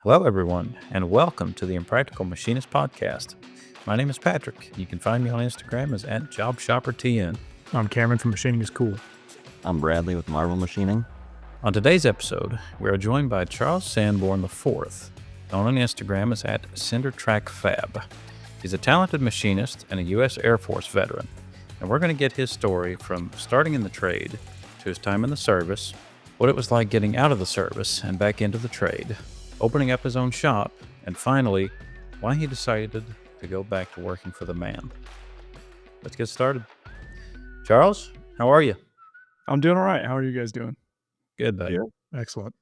Hello, everyone, and welcome to the Impractical Machinist podcast. My name is Patrick. You can find me on Instagram as @JobShopperTN. I'm Cameron from Machining is Cool. I'm Bradley with Marvel Machining. On today's episode, we are joined by Charles Sanborn IV, known on Instagram as @CinderTrackFab. He's a talented machinist and a U.S. Air Force veteran, and we're going to get his story from starting in the trade to his time in the service, what it was like getting out of the service and back into the trade, opening up his own shop, and finally, why he decided to go back to working for the man. Let's get started. Charles, how are you? I'm doing all right. How are you guys doing? Good, buddy. Excellent.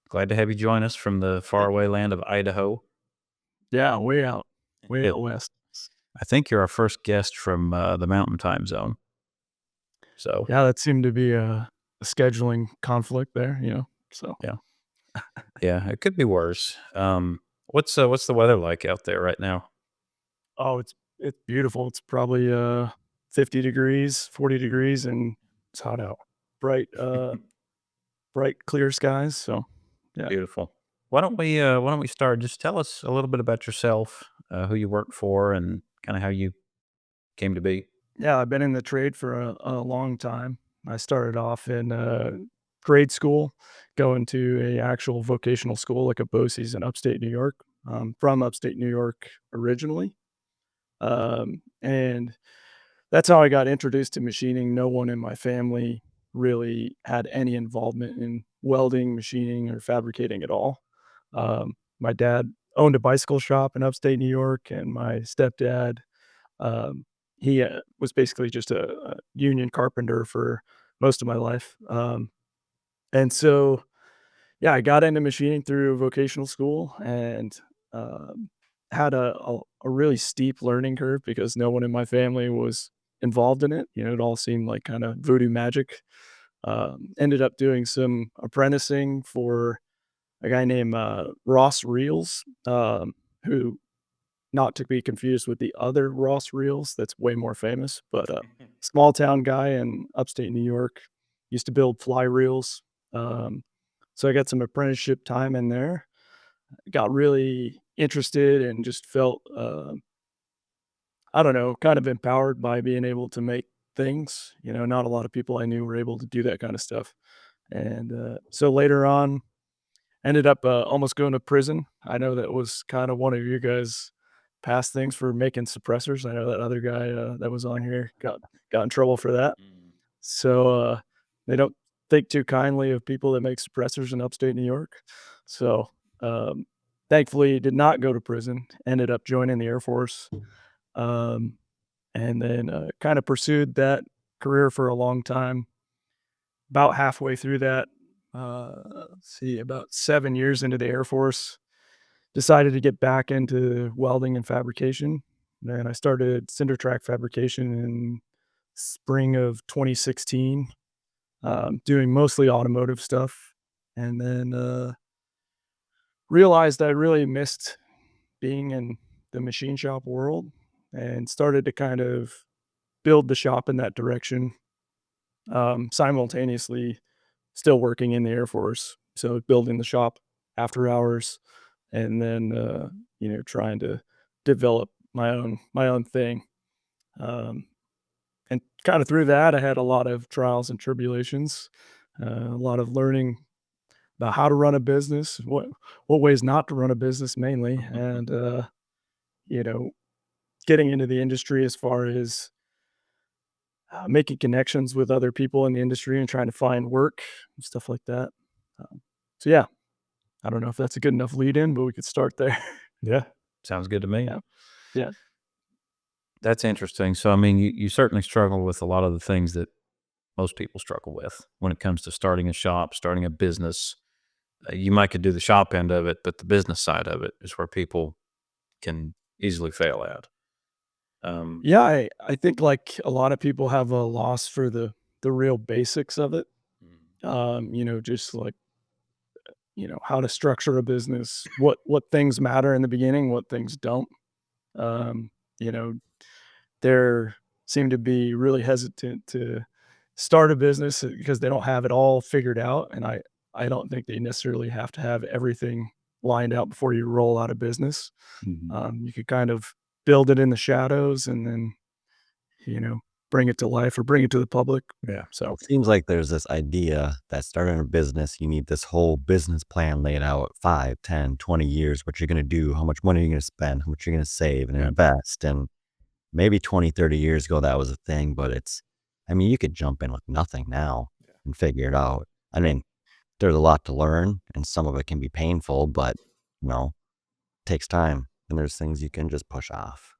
Glad to have you join us from the faraway land of Idaho. Yeah, way out west. I think you're our first guest from the Mountain Time Zone. So Yeah, that seemed to be a scheduling conflict there, so. yeah, it could be worse. What's the weather like out there right now? Oh, it's beautiful. It's probably 50 degrees, 40 degrees, and it's hot out. Bright, clear skies. So, yeah. Beautiful. Why don't we start? Just tell us a little bit about yourself, who you work for, and kind of how you came to be. Yeah, I've been in the trade for a long time. I started off in grade school, going to a actual vocational school like a BOCES in upstate New York. From upstate New York originally. And that's how I got introduced to machining. No one in my family really had any involvement in welding, machining, or fabricating at all. My dad owned a bicycle shop in upstate New York, and my stepdad, he was basically just a union carpenter for most of my life. And so, yeah, I got into machining through vocational school and had a really steep learning curve because no one in my family was involved in it. It all seemed like kind of voodoo magic. Ended up doing some apprenticing for a guy named Ross Reels, who, not to be confused with the other Ross Reels that's way more famous, but small town guy in upstate New York, used to build fly reels. So I got some apprenticeship time in there. Got really interested and just felt, I don't know, kind of empowered by being able to make things. Not a lot of people I knew were able to do that kind of stuff. And so later on, ended up almost going to prison. I know that was kind of one of you guys' past things for making suppressors. I know that other guy that was on here got in trouble for that. So they don't think too kindly of people that make suppressors in upstate New York. So thankfully, did not go to prison. Ended up joining the Air Force, and then kind of pursued that career for a long time. About halfway through that, let's see, about 7 years into the Air Force, decided to get back into welding and fabrication. And I started CinderTrack Fabrication in spring of 2016, doing mostly automotive stuff. And then realized I really missed being in the machine shop world and started to kind of build the shop in that direction, simultaneously still working in the Air Force. So building the shop after hours and then, trying to develop my own thing. And kind of through that, I had a lot of trials and tribulations, a lot of learning about how to run a business, what ways not to run a business mainly, and you know, getting into the industry as far as making connections with other people in the industry and trying to find work and stuff like that. So yeah, I don't know if that's a good enough lead in, but we could start there. Yeah, sounds good to me. Yeah. Yeah. That's interesting. So, I mean, you certainly struggle with a lot of the things that most people struggle with when it comes to starting a shop, starting a business. You might could do the shop end of it, but the business side of it is where people can easily fail at. Yeah, I think like a lot of people have a loss for the real basics of it. Just like, how to structure a business, what things matter in the beginning, what things don't. Um, you know, there seem to be really hesitant to start a business because they don't have it all figured out. And I don't think they necessarily have to have everything lined out before you roll out of business. Mhm. You could kind of build it in the shadows and then, you know, bring it to life or bring it to the public. Yeah. So, It seems like there's this idea that starting a business, you need this whole business plan laid out 5, 10, 20 years, what you're going to do, how much money you're going to spend, how much you're going to save and yeah. invest. And maybe 20, 30 years ago, that was a thing, but I mean, you could jump in with nothing now and figure it out. I mean, there's a lot to learn and some of it can be painful, but it takes time and there's things you can just push off.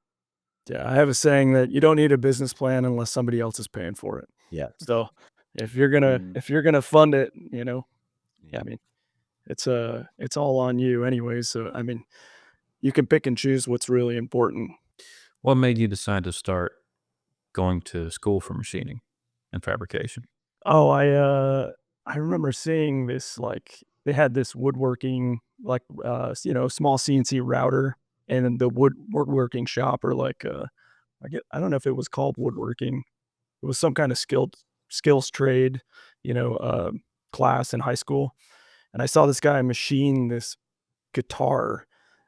Yeah, I have a saying that you don't need a business plan unless somebody else is paying for it. Yeah. So, if you're gonna Mhm. if you're gonna fund it, I Yeah. mean, it's all on you anyways. So, I mean, you can pick and choose what's really important. What made you decide to start going to school for machining and fabrication? Oh, I remember seeing this, like, they had this woodworking, like, small CNC router and then the woodworking shop or like, I don't know if it was called woodworking. It was some kind of skills trade, you know, class in high school, and I saw this guy machine this guitar,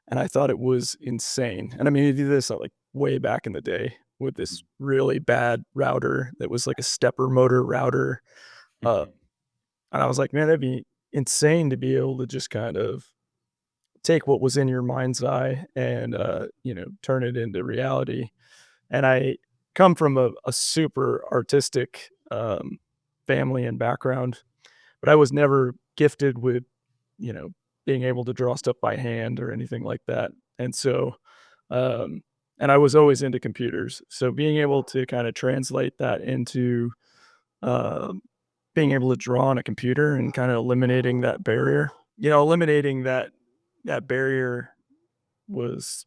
and I thought it was insane. And I mean, he did this like way back in the day with this really bad router that was like a stepper motor router. Uh, and I was like, man, that'd be insane to be able to just kind of take what was in your mind's eye and turn it into reality. And I come from a super artistic family and background, but I was never gifted with, you know, being able to draw stuff by hand or anything like that. And so, um, and I was always into computers. So being able to kind of translate that into um, being able to draw on a computer and kind of eliminating that barrier, eliminating that barrier was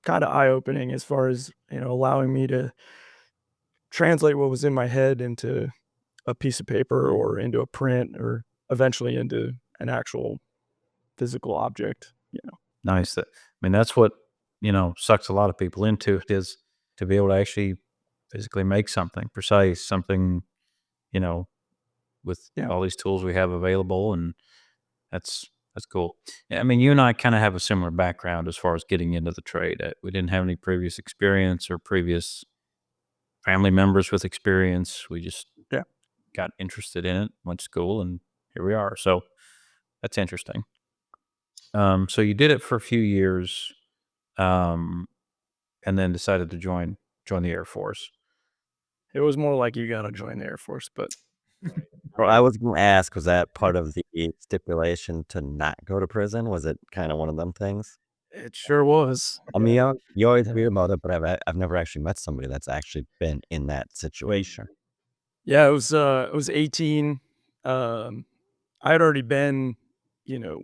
kind of eye opening as far as, allowing me to translate what was in my head into a piece of paper or into a print or eventually into an actual physical object. Nice. I mean, that's what, sucks a lot of people into it is to be able to actually physically make something precise, something, you know, with Yeah. all these tools we have available. And that's cool. Yeah, I mean, you and I kind of have a similar background as far as getting into the trade. We didn't have any previous experience or previous family members with experience. We just Yeah. got interested in it, went to school, and here we are. So that's interesting. So you did it for a few years, um, and then decided to join the Air Force. It was more like you gotta join the Air Force, but Well, I was going to ask, was that part of the stipulation to not go to prison? Was it kind of one of them things? it sure was. I mean, you always hear about it, but I've never actually met somebody that's actually been in that situation. Yeah, it was 18. Um, I had already been,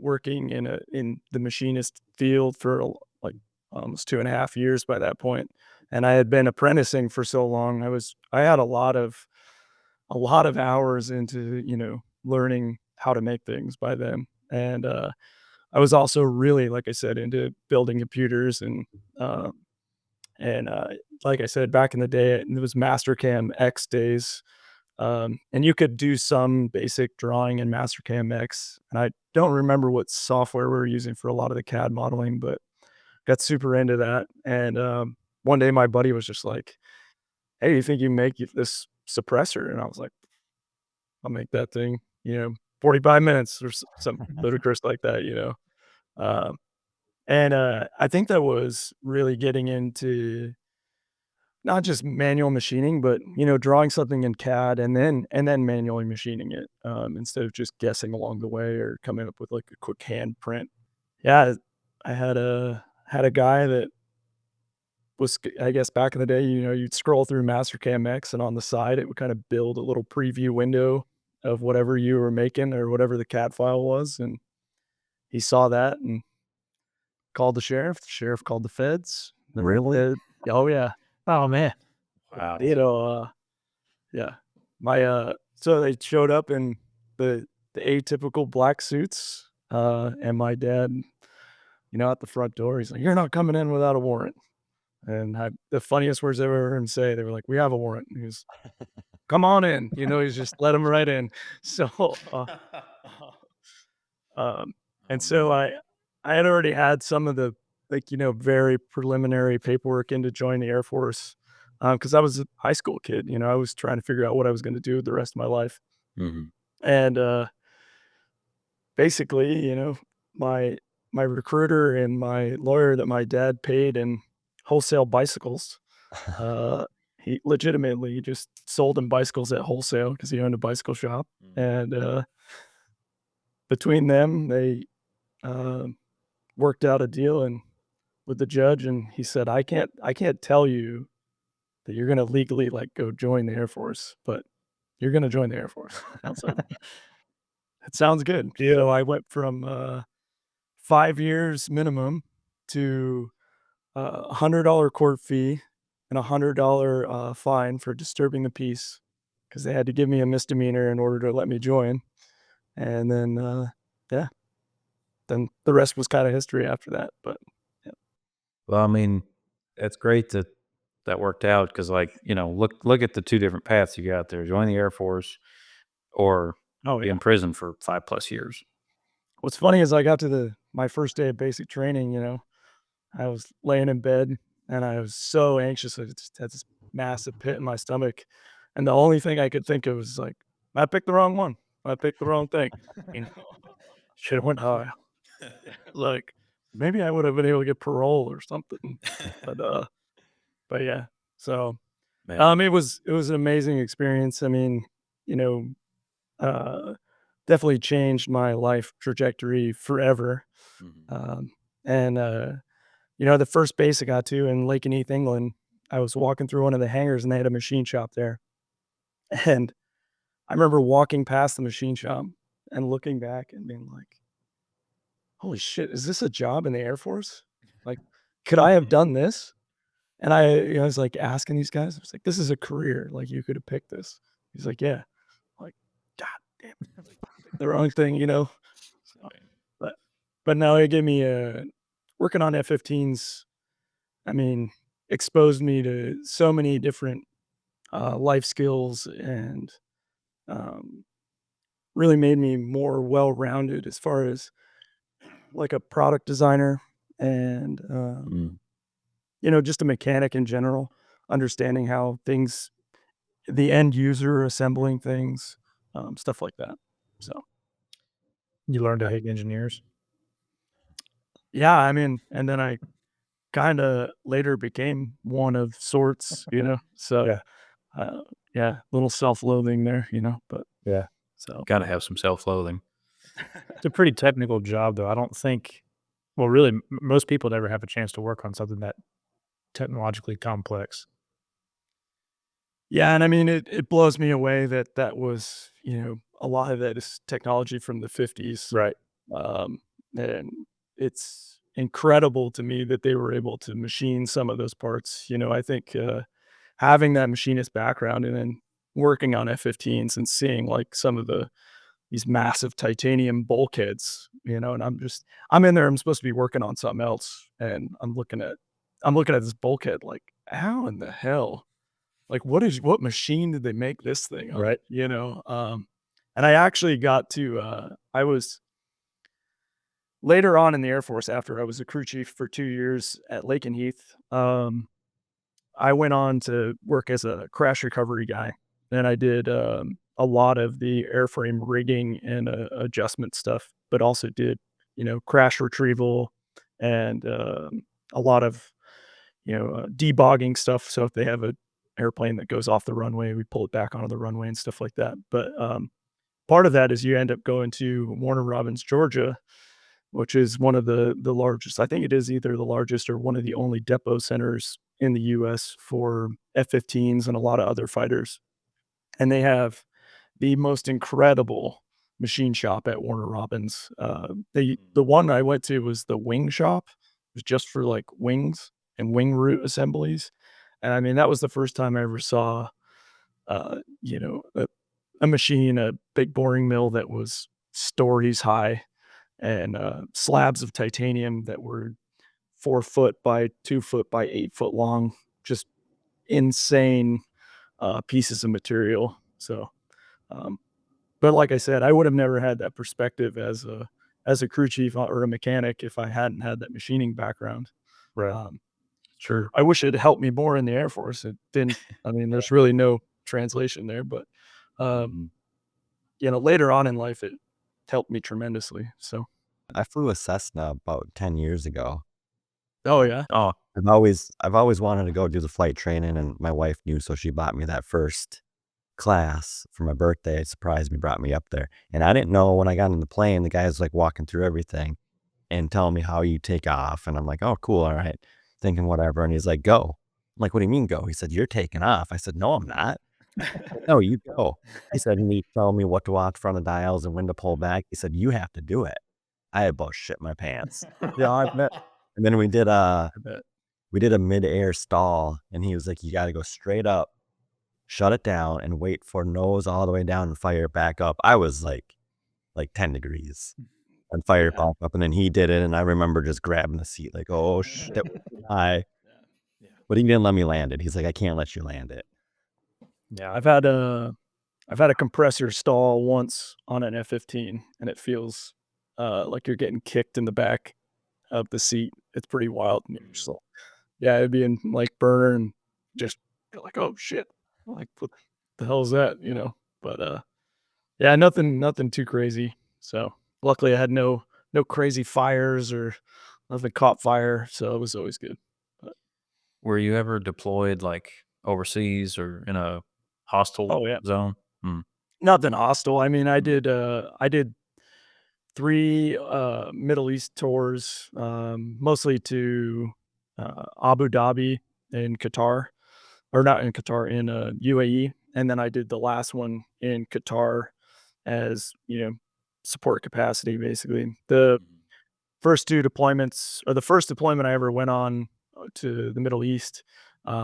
working in the machinist field for like almost 2.5 years by that point, and I had been apprenticing for so long. I had a lot of hours into learning how to make things by then, and I was also really, like I said, into building computers uh, and like I said, back in the day, it was Mastercam X days. And you could do some basic drawing in Mastercam X. And I don't remember what software we were using for a lot of the CAD modeling, but got super into that. And one day my buddy was just like, "Hey, you think you can make this suppressor?" And I was like, "I'll make that thing, 45 minutes or some ludicrous like that." Um, and I think that was really getting into not just manual machining, but, drawing something in CAD and then manually machining it, instead of just guessing along the way or coming up with, like, a quick hand print. Yeah, I had a guy that was I guess back in the day, you'd scroll through Mastercam X, and on the side, it would kinda build a little preview window of whatever you were making or whatever the CAD file was, and he saw that and called the sheriff. The sheriff called the feds. The Really? fed Oh, yeah. Oh, man. Wow. You know, Yeah. So they showed up in the atypical black suits, and my dad, at the front door, he's like, "You're not coming in without a warrant." And the funniest words I ever heard him say, they were like, "We have a warrant." And he goes, "Come on in." He's just let him right in. So, uh, um, and Oh so man. I had already had some of the, like, very preliminary paperwork in to join the Air Force, because I was a high school kid. I was trying to figure out what I was going to do with the rest of my life, Hmm. and basically, my my recruiter and my lawyer that my dad paid in wholesale bicycles. Uh, he legitimately just sold him bicycles at wholesale because he owned a bicycle shop, and between them, they um worked out a deal and with the judge, and he said, "I can't tell you that you're gonna legally, like, go join the Air Force, but you're gonna join the Air Force." I was like, "It sounds good." Yeah. So I went from, 5 years minimum to a $100 court fee and a $100 fine for disturbing the peace because they had to give me a misdemeanor in order to let me join, and then, yeah, then the rest was kinda history after that, but yeah. Well, I mean, it's great that that worked out because, like, look at the two different paths you got there: join the Air Force or Oh, be yeah. in prison for 5+ years. What's funny is I got to my first day of basic training, I was laying in bed and I was so anxious. I just had this massive pit in my stomach. And the only thing I could think of was like, I picked the wrong one. I picked the wrong thing. You know, should have went high. Like maybe I would have been able to get parole or something. But but yeah. So Man. it was an amazing experience. I mean, you know, uh definitely changed my life trajectory forever. Mhm. Um and the first base I got to in Lakenheath, England, I was walking through one of the hangars and they had a machine shop there. And I remember walking past the machine shop and looking back and being like, holy shit, is this a job in the Air Force? Like, could I have done this? And I was like asking these guys, I was like, this is a career. Like, you could have picked this. He's like, yeah. I'm like, God damn it. Like, picked the wrong thing. So, but, but now it gave me working on F-15s. I mean, exposed me to so many different life skills and um, really made me more well-rounded as far as like a product designer and Mm. just a mechanic in general, understanding how things, the end user assembling things, stuff like that. So You learn to hate engineers. yeah, I mean, and then I kind of later became one of sorts. So Yeah. uh, yeah, little self-loathing there, but Yeah. so. Got to have some self-loathing. It's a pretty technical job, though. I don't think, well, really, most people never have a chance to work on something that technologically complex. Yeah, and I mean, it blows me away that that was, a lot of that is technology from the 50s. Right. And it's incredible to me that they were able to machine some of those parts. I think having that machinist background and then working on F-15s and seeing like some of these massive titanium bulkheads, and I'm in there, I'm supposed to be working on something else, and I'm looking at this bulkhead like, how in the hell? Like, what machine did they make this thing on? Right. And I actually got to I was later on in the Air Force after I was a crew chief for 2 years at Lakenheath. I went on to work as a crash recovery guy, and I did a lot of the airframe rigging and adjustment stuff, but also did crash retrieval and a lot of debogging stuff. So if they have a airplane that goes off the runway, we pull it back onto the runway and stuff like that. But part of that is you end up going to Warner Robins, Georgia, which is one of the largest. I think it is either the largest or one of the only depot centers in the U.S. for F-15s and a lot of other fighters. And they have the most incredible machine shop at Warner Robins. The one I went to was the wing shop. It was just for like wings and wing root assemblies. And I mean, that was the first time I ever saw, uh, you know, a, a machine, a big boring mill that was stories high and slabs of titanium that were 4 foot by 2 foot by 8 foot long, just insane pieces of material. So, um, but like I said, I would have never had that perspective as a crew chief or a mechanic if I hadn't had that machining background. Right. Um, Sure. I wish it had helped me more in the Air Force. It didn't. I mean, there's really no translation there, but Mhm. later on in life, it helped me tremendously. So, I flew a Cessna about 10 years ago. oh yeah, Oh, I've always wanted to go do the flight training, and my wife knew, so she bought me that first class for my birthday. It surprised me, brought me up there. And I didn't know when I got in the plane, the guy was like walking through everything and telling me how you take off. And I'm like, oh, cool. All right. Thinking whatever. And he's like, go. I'm like, what do you mean go? He said, you're taking off. I said, no, I'm not. No, you go. He said, and he told me what to watch front of dials and when to pull back. He said, you have to do it. I about shit my pants. yeah, I bet. And then I bet. we did a mid-air stall, and he was like, you got to go straight up, shut it down, and wait for nose all the way down and fire it back up. I was like 10 degrees and fired Yeah. back up. And then he did it. And I remember just grabbing the seat like, oh shit, high. Yeah. But he didn't let me land it. He's like, I can't let you land it. Yeah, I've had a compressor stall once on an F-15, and it feels like you're getting kicked in the back of the seat. It's pretty wild. And you're just like, yeah, it'd be in like burner and just you're like, oh shit, like what the hell is that? But yeah, nothing too crazy. So luckily, I had no crazy fires or nothing caught fire, so it was always good. But, were you ever deployed like overseas or in a hostile oh yeah, zone? Mm. nothing hostile. I mean, I Mm. did 3, Middle East tours, mostly to, Abu Dhabi in Qatar, or not in Qatar, in, UAE, and then I did the last one in Qatar as, support capacity, basically. The first 2 deployments or the first deployment I ever went on, to the Middle East,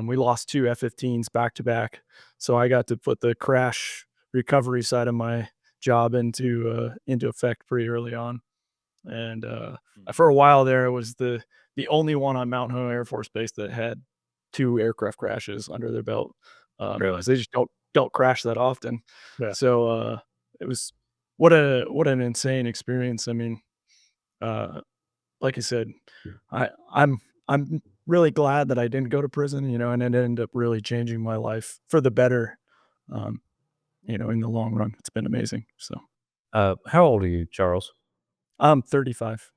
we lost 2 F-15s back to back, so I got to put the crash recovery side of my job into effect pretty early on. And for a while there, it was the only one on Mount Hood Air Force Base that had 2 aircraft crashes under their belt, Really? 'cause they just don't crash that often. Yeah. So, it was what an insane experience. I mean, uh, like I said, I'm really glad that I didn't go to prison, and it ended up really changing my life for the better, um, in the long run. It's been amazing. So, How old are you, Charles? I'm 35.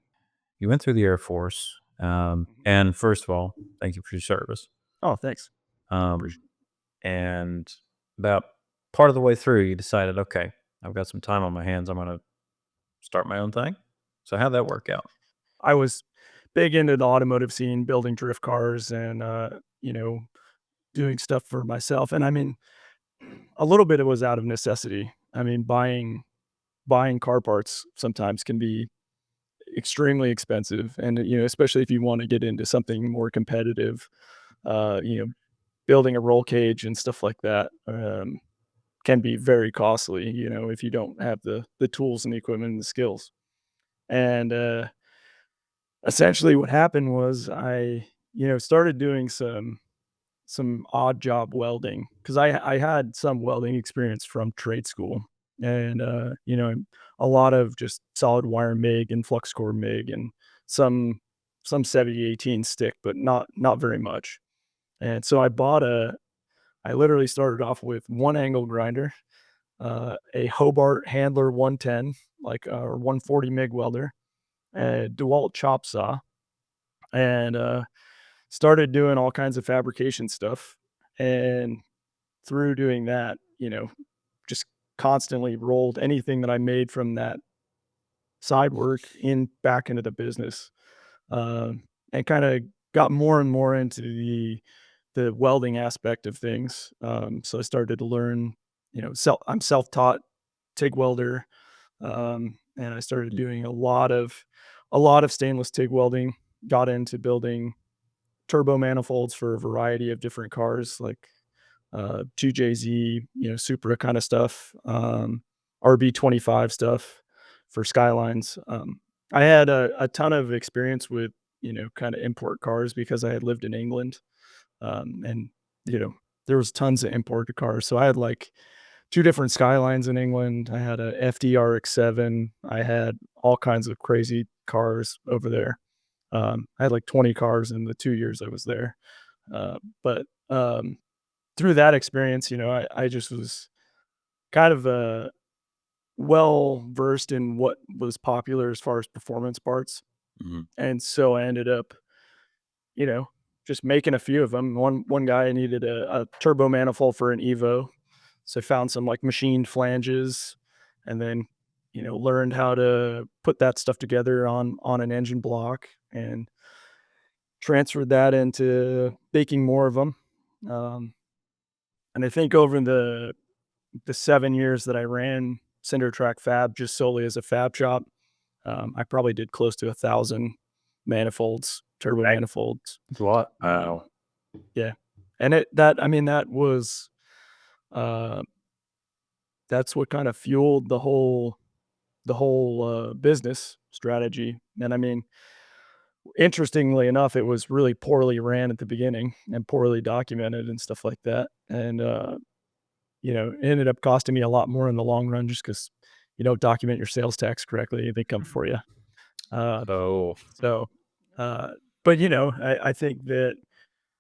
You went through the Air Force. Mhm. And first of all, thank you for your service. Oh, thanks. Um, and about part of the way through, you decided, okay, I've got some time on my hands. I'm going to start my own thing. So how'd that work out? I was big into the automotive scene, building drift cars and, doing stuff for myself. And I mean, a little bit it was out of necessity. I mean, buying car parts sometimes can be extremely expensive. And, especially if you want to get into something more competitive, uh, you know, building a roll cage and stuff like that, can be very costly, if you don't have the tools and the equipment and the skills. And, essentially what happened was I, started doing some odd job welding because I had some welding experience from trade school and, a lot of just solid wire MIG and flux core MIG and some 7018 stick, but not very much. And so I literally started off with one angle grinder, a Hobart Handler 110, like, or 140 MIG welder, a DeWalt chop saw, and, started doing all kinds of fabrication stuff. And through doing that, just constantly rolled anything that I made from that side work in back into the business, and kind of got more and more into the welding aspect of things. So I started to learn, I'm self-taught TIG welder, and I started doing a lot of stainless TIG welding. Got into building turbo manifolds for a variety of different cars, like 2JZ, Supra kind of stuff, RB25 stuff for Skylines. I had a ton of experience with, kind of import cars because I had lived in England, and you know there was tons of imported cars. So I had like 2 different Skylines in England. I had a FD-RX-7. I had all kinds of crazy cars over there. I had like 20 cars in the 2 years I was there. But through that experience, I just was kind of, well versed in what was popular as far as performance parts, Mhm. and so I ended up, you know, just making a few of them. One guy needed a turbo manifold for an Evo, so I found some, like, machined flanges and then, learned how to put that stuff together on an engine block and transferred that into making more of them. And I think over the 7 years that I ran Cinder Track Fab just solely as a fab shop, I probably did close to 1,000 manifolds, turbo Dang. manifolds. It's a lot. Wow. Yeah. And that was, uh, that's what kind of fueled the whole business strategy. And I mean, interestingly enough, it was really poorly ran at the beginning and poorly documented and stuff like that. And, it ended up costing me a lot more in the long run just because you don't document your sales tax correctly. They come for you. Uh, So, so, uh, but I think that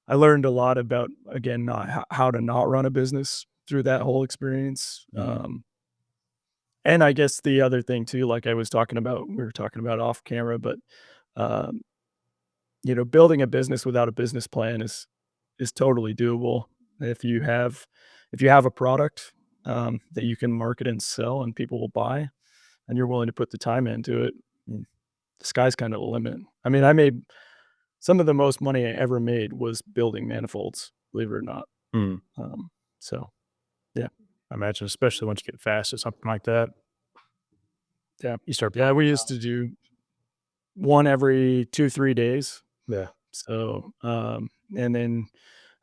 I learned a lot about, again, not how to not run a business through that whole experience. mhm. And I guess the other thing too, like I was talking about, we were talking about off camera, but um, building a business without a business plan is totally doable if you have a product that you can market and sell and people will buy, and you're willing to put the time into it. The sky's kind of the limit. I mean, I made some of the most money I ever made was building manifolds, believe it or not. Mm. So yeah, I imagine, especially once you get fast at something like that, yeah, you start. yeah. We used to do one every 2-3 days. Yeah. So, and then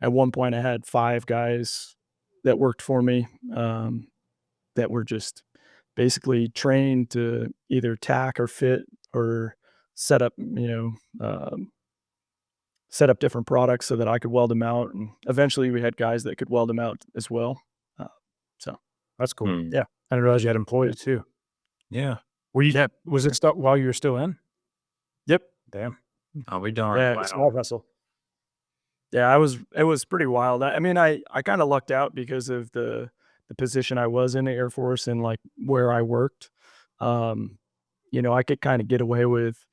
at one point I had 5 guys that worked for me, that were just basically trained to either tack or fit or set up, set up different products so that I could weld them out. And eventually we had guys that could weld them out as well. Uh, so That's cool. Mm. yeah, I didn't realize you had employees too. Yeah. Were you? yeah, Was it stuck while you were still in? yep, Damn. I'll be darned. yeah. Wow. Wow. Small vessel. Yeah, it was pretty wild. I mean, I kinda lucked out because of the position I was in the Air Force and, like, where I worked. Um, I could kinda get away with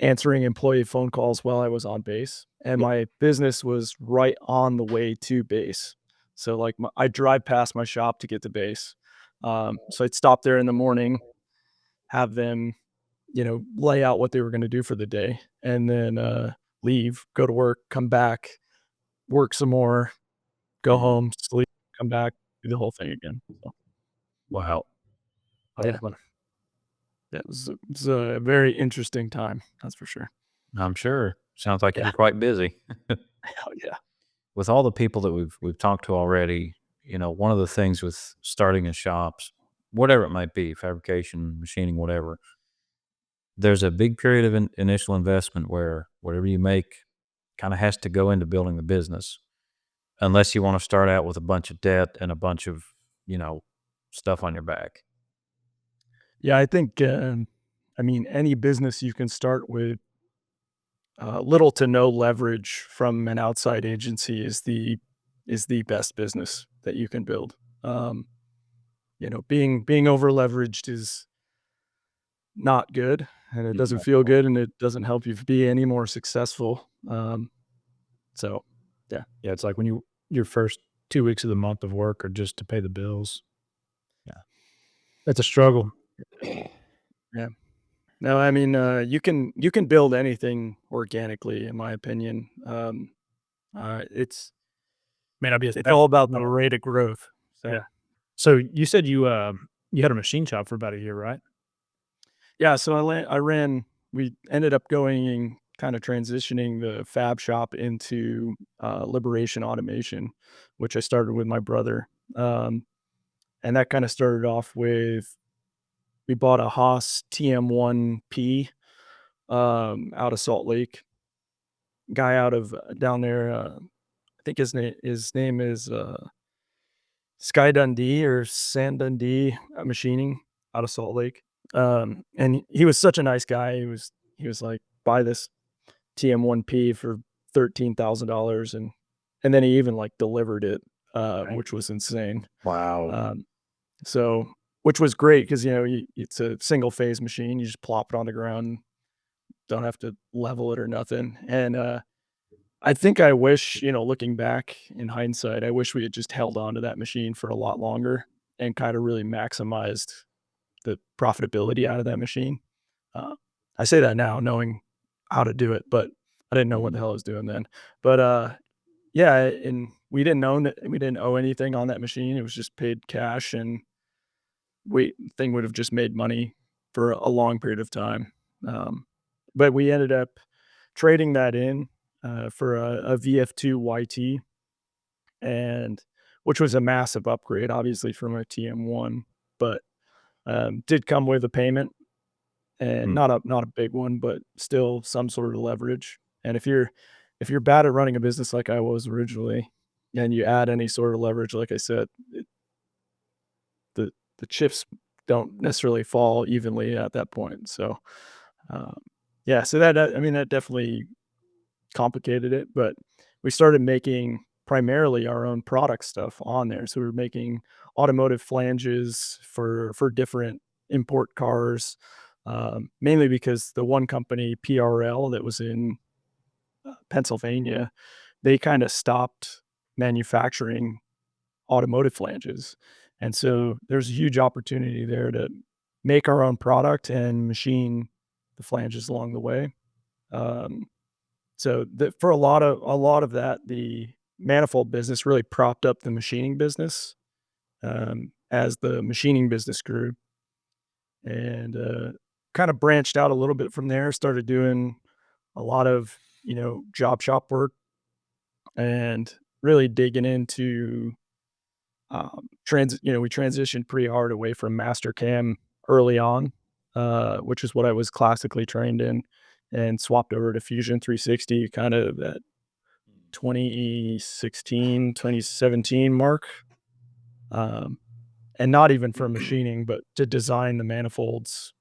answering employee phone calls while I was on base, and my business was right on the way to base. So, like, I'd drive past my shop to get to base. So I'd stop there in the morning, have them, lay out what they were gonna do for the day, and then, leave, go to work, come back, work some more, go Mhm. home, sleep, come back, do the whole thing again. So, Wow. yeah, it's a very interesting time, that's for sure. I'm sure. Sounds like Yeah. you're quite busy. Oh, yeah. With all the people that we've talked to already, one of the things with starting in shops, whatever it might be, fabrication, machining, whatever, there's a big period of initial investment where whatever you make kind of has to go into building the business, unless you want to start out with a bunch of debt and a bunch of, you know, stuff on your back. Yeah, I think, I mean, any business you can start with, little to no leverage from an outside agency is the best business that you can build. Um, being over leveraged is not good, and it doesn't Mhm. feel good, and it doesn't help you be any more successful. So yeah. Yeah, it's like when your first 2 weeks of the month of work are just to pay the bills. Yeah. That's a struggle. Yeah. No, I mean, you can build anything organically, in my opinion. It's May not be as it's all about the rate of growth. So Yeah. So you said you had a machine shop for about a year, right? yeah, so I ran. We ended up going kind of transitioning the fab shop into Liberation Automation, which I started with my brother. And that kind of started off with we bought a Haas TM1P out of Salt Lake. Guy out of down there. I think his name is Sky Dundee or San Dundee Machining out of Salt Lake. And he was such a nice guy. He was like, buy this TM1P for $13,000, and then he even like delivered it, which was insane. Wow. So which was great because it's a single phase machine. You just plop it on the ground, don't have to level it or nothing. And I think I wish, looking back in hindsight, I wish we had just held on to that machine for a lot longer and kind of really maximized the profitability out of that machine. Uh, I say that now knowing how to do it, but I didn't know what the hell I was doing then. But yeah, and we didn't owe anything on that machine. It was just paid cash, and thing would have just made money for a long period of time. But we ended up trading that in for a VF2 YT, and which was a massive upgrade, obviously from a TM1, but did come with a payment, and not a big one, but still some sort of leverage. And if you're bad at running a business like I was originally, and you add any sort of leverage, like I said, the chips don't necessarily fall evenly at that point. So yeah, so that definitely complicated it, but we started making primarily our own product stuff on there. So we were making automotive flanges for different import cars, mainly because the one company, PRL, that was in Pennsylvania, they kind of stopped manufacturing automotive flanges. And so there's a huge opportunity there to make our own product and machine the flanges along the way. So for a lot of that, the manifold business really propped up the machining business, as the machining business grew, and kind of branched out a little bit from there. Started doing a lot of job shop work, and really digging into we transitioned pretty hard away from master cam early on, which is what I was classically trained in, and swapped over to Fusion 360 kind of at 2016, 2017 mark. And not even for machining, but to design the manifolds,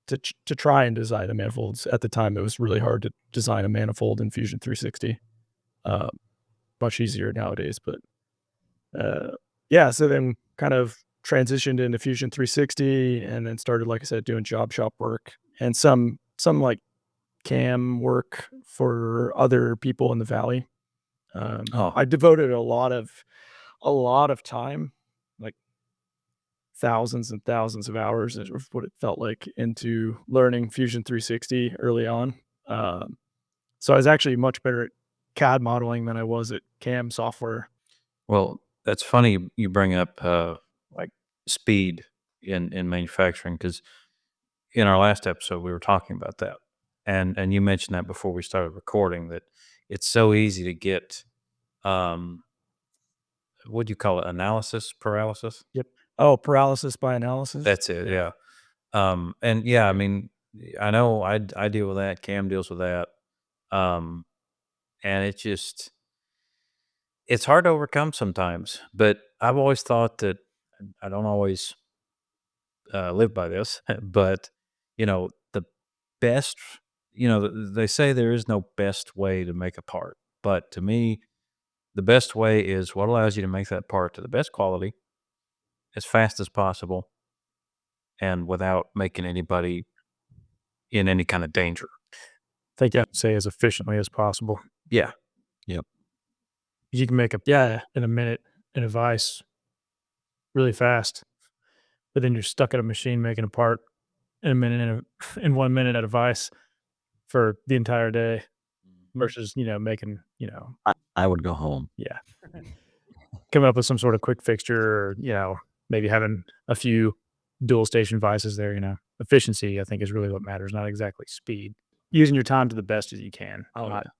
to try and design the manifolds. At the time, it was really hard to design a manifold in Fusion 360. Much easier nowadays, but yeah. So then kind of transitioned into Fusion 360, and then started, like I said, doing job shop work and some like cam work for other people in the valley. I devoted a lot of time, like thousands and thousands of hours is what it felt like, into learning Fusion 360 early on. So I was actually much better at CAD modeling than I was at CAM software. Well, that's funny you bring up like speed in manufacturing, because in our last episode we were talking about that, and you mentioned that before we started recording, that it's so easy to get what do you call it, analysis paralysis. Yep. Oh, paralysis by analysis. That's it. Yeah. And yeah, I mean, I know I deal with that. Cam deals with that. And it's hard to overcome sometimes, but I've always thought that I don't always live by this, but the best, they say there is no best way to make a part, but to me, the best way is what allows you to make that part to the best quality as fast as possible and without making anybody in any kind of danger. I think you have to say as efficiently as possible. Yeah. You can make in a minute in a vise really fast, but then you're stuck at a machine making a part in a minute in 1 minute at a vise for the entire day versus, making, I would go home. yeah, coming up with some sort of quick fixture, or, maybe having a few dual station vices there. Efficiency, I think, is really what matters, not exactly speed. Using your time to the best as you can.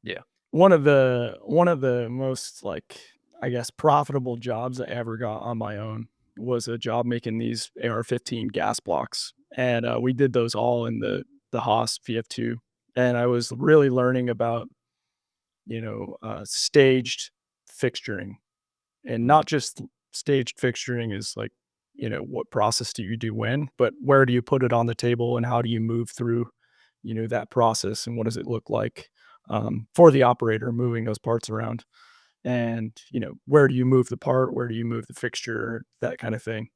Yeah. One of the most, like, I guess, profitable jobs I ever got on my own was a job making these AR-15 gas blocks, and we did those all in the Haas VF2, and I was really learning about staged fixturing, and not just staged fixturing is like, what process do you do when, but where do you put it on the table and how do you move through, that process and what does it look like for the operator moving those parts around? And, where do you move the part? Where do you move the fixture? That kind of thing.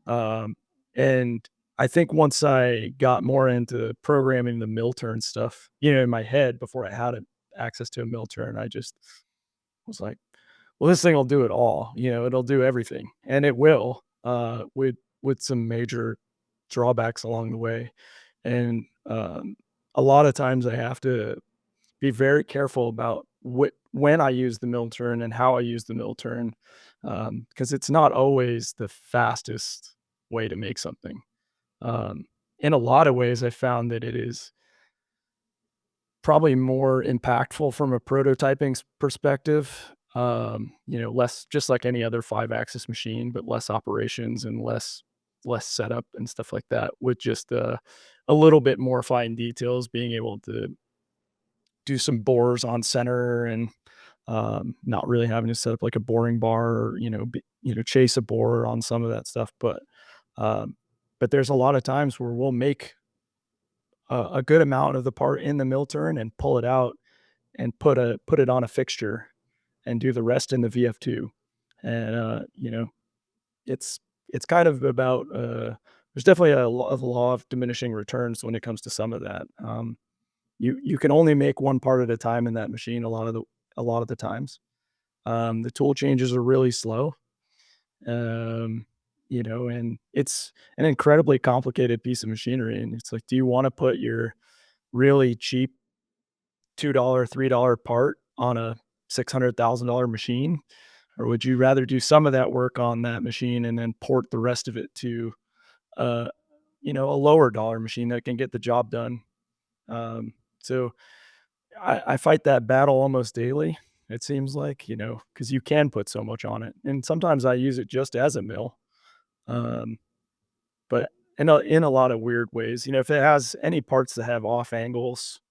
And I think once I got more into programming the mill turn stuff, in my head before I had access to a mill turn, I just was like, well, this thing will do it all. It'll do everything, and it will, with some major drawbacks along the way. And a lot of times I have to be very careful about when I use the mill turn and how I use the mill turn, because it's not always the fastest way to make something. Um, in a lot of ways, I found that it is probably more impactful from a prototyping perspective. Less, just like any other 5-axis machine, but less operations and less setup and stuff like that, with just a little bit more fine details, being able to do some bores on center and not really having to set up like a boring bar or chase a bore on some of that stuff. But there's a lot of times where we'll make a good amount of the part in the mill turn and pull it out and put it on a fixture and do the rest in the VF2. And it's kind of about there's definitely a law of diminishing returns when it comes to some of that. You can only make one part at a time in that machine a lot of the times. The tool changes are really slow. And it's an incredibly complicated piece of machinery. And it's like, do you want to put your really cheap $2, $3 part on a $600,000 machine? Or would you rather do some of that work on that machine and then port the rest of it to, a lower dollar machine that can get the job done? So I fight that battle almost daily, it seems like, because you can put so much on it. And sometimes I use it just as a mill. But in a lot of weird ways, if it has any parts that have off angles,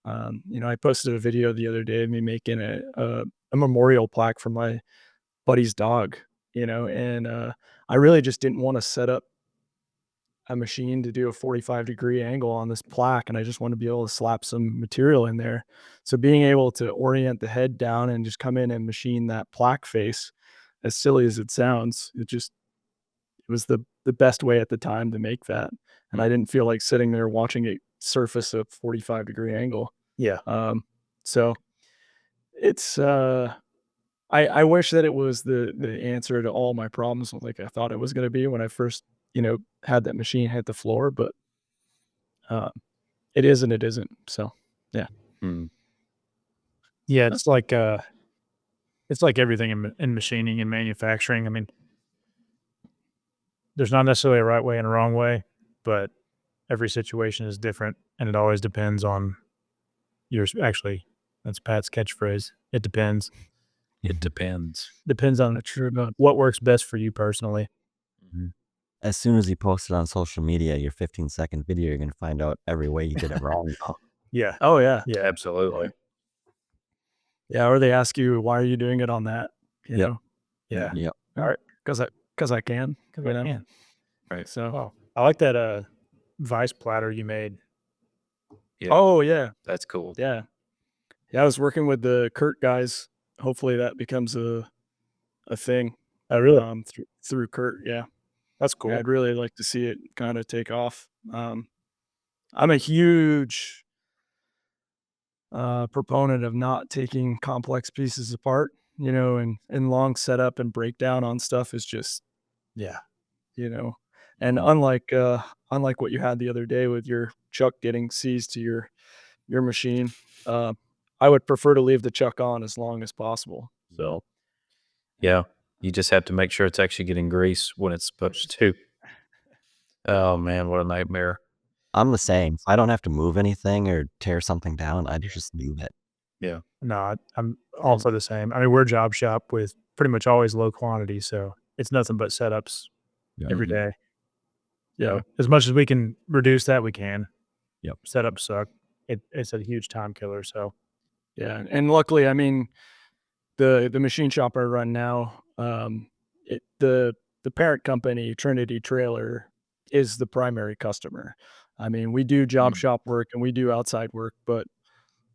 I posted a video the other day of me making a memorial plaque for my buddy's dog, and I really just didn't want to set up a machine to do a 45-degree angle on this plaque, and I just want to be able to slap some material in there. So being able to orient the head down and just come in and machine that plaque face, as silly as it sounds, it was the best way at the time to make that. And I didn't feel like sitting there watching it surface a 45-degree angle. Yeah. So it's I wish that it was the answer to all my problems like I thought it was going to be when I first, had that machine hit the floor, but it is and it isn't. So yeah. Yeah, it's like everything in machining and manufacturing. I mean, there's not necessarily a right way and a wrong way, but every situation is different, and it always depends on actually, that's Pat's catchphrase. It depends. It depends. Depends on True about what works best for you personally. As soon as you post it on social media, your 15-second video, you're going to find out every way you did it wrong. Yeah. Oh yeah. Yeah. Absolutely. Yeah. Or they ask you, why are you doing it on that? You Yep. know? Yeah. Yep. All right. Cause I can. Because I can. Right. So, Oh, I like that vice platter you made. Yeah. oh yeah. That's cool. Yeah. Yeah. I was working with the Kurt guys. Hopefully that becomes a thing. Oh, really? Through Kurt. Yeah. That's cool. I'd really like to see it kind of take off. I'm a huge proponent of not taking complex pieces apart, and long setup and breakdown on stuff is just, Yeah. and unlike what you had the other day with your chuck getting seized to your machine, I would prefer to leave the chuck on as long as possible. So Yeah. You just have to make sure it's actually getting grease when it's supposed to. Oh man, what a nightmare. I'm the same. I don't have to move anything or tear something down. I just leave it. Yeah. No, I'm also the same. I mean, we're a job shop with pretty much always low quantity, so it's nothing but setups every day. yeah. So as much as we can reduce that, we can. Yep. Setups suck. It's a huge time killer. So Yeah, and luckily, I mean, the machine shop I run now, the parent company, Trinity Trailer, is the primary customer. I mean, we do job shop work and we do outside work, but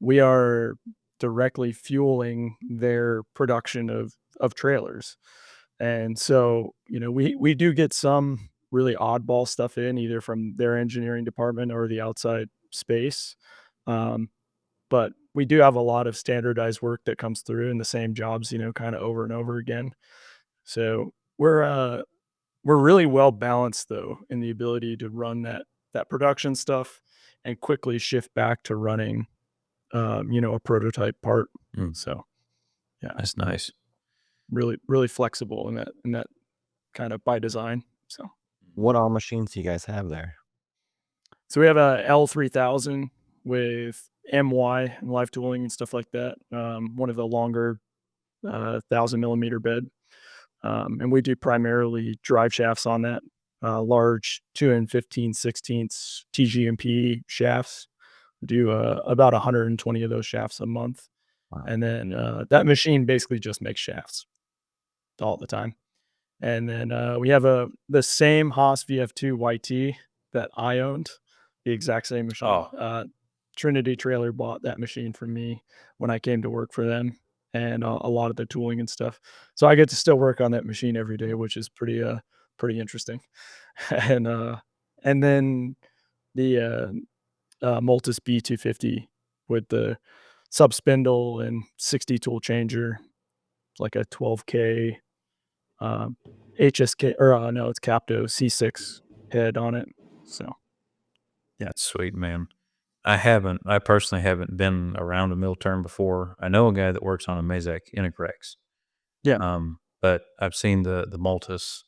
we are directly fueling their production of trailers. And so, we do get some really oddball stuff in either from their engineering department or the outside space. Um, but we do have a lot of standardized work that comes through in the same jobs, kind of over and over again. So we're really well balanced though in the ability to run that production stuff and quickly shift back to running a prototype part. Mm. So yeah, That's nice. really, really flexible in that kind of by design. What all machines do you guys have there? So we have a L3000 with MY and live tooling and stuff like that. One of the longer 1,000 millimeter bed. And we do primarily drive shafts on that, large 2 and 15/16 TGMP shafts. We do about 120 of those shafts a month. Wow. And then that machine basically just makes shafts all the time. And then we have the same Haas VF2 YT that I owned, the exact same machine. Oh. Trinity Trailer bought that machine from me when I came to work for them, and a lot of the tooling and stuff. So I get to still work on that machine every day, which is pretty interesting. And then the Multis B250 with the sub spindle and 60 tool changer, like a 12K HSK, or no, it's Capto C6 head on it. So Yeah, it's sweet, man. I personally haven't been around a mill turn before. I know a guy that works on a Mazak Integrax. yeah, But I've seen the Multis,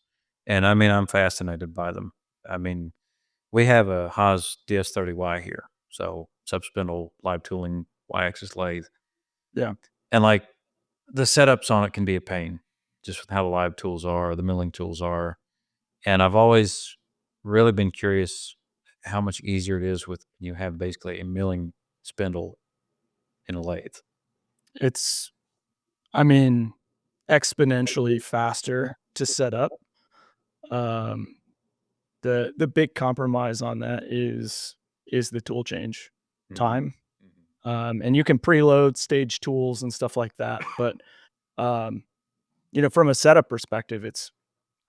and I mean, I'm fascinated by them. I mean, we have a Haas DS30Y here, so subspindle live tooling Y-axis lathe, yeah, and like the setups on it can be a pain, just with how the live tools are, the milling tools are, and I've always really been curious how much easier it is with you have basically a milling spindle in a lathe. it's, I mean, exponentially faster to set up. Um, the big compromise on that is the tool change time. And you can preload stage tools and stuff like that, but um, from a setup perspective,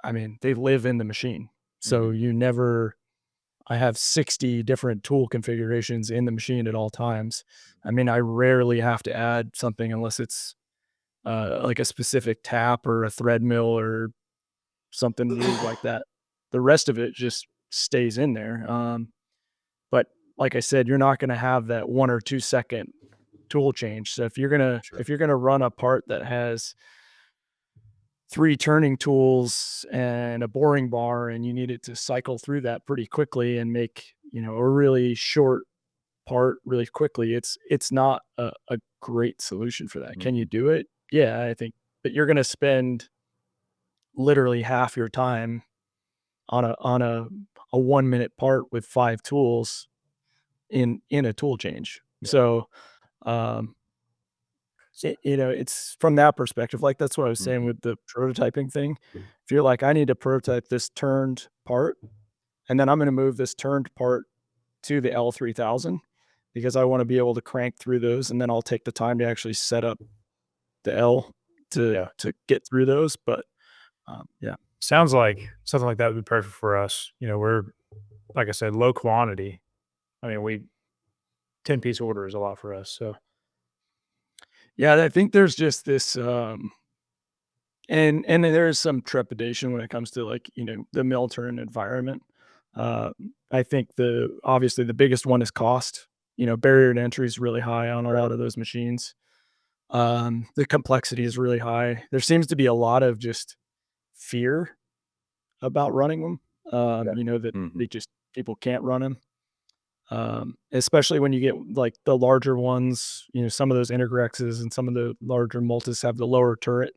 I mean, they live in the machine, so you never. I have 60 different tool configurations in the machine at all times. I mean, I rarely have to add something unless it's like a specific tap or a thread mill or something weird like that. The rest of it just stays in there. But like I said, you're not going to have that 1 or 2 second tool change. So if you're gonna run a part that has 3 turning tools and a boring bar, and you need it to cycle through that pretty quickly and make a really short part really quickly, it's not a great solution for that. Can you do it? Yeah, I think, but you're going to spend literally half your time on a 1 minute part with 5 tools in a tool change. So um it's from that perspective, like that's what I was saying with the prototyping thing. If you're like, I need to prototype this turned part, and then I'm going to move this turned part to the L3000 because I want to be able to crank through those, and then I'll take the time to actually set up the L to get through those. But yeah, Sounds like something like that would be perfect for us. We're, like I said, low quantity. I mean, 10-piece order is a lot for us. So yeah, I think there's just this and there's some trepidation when it comes to, like, the mill turn environment. uh I think obviously the biggest one is cost. Barrier to entry is really high on a lot of those machines. The complexity is really high. There seems to be a lot of just fear about running them. That they just people can't run them. Especially when you get like the larger ones, some of those Intergrexes and some of the larger Multis have the lower turret.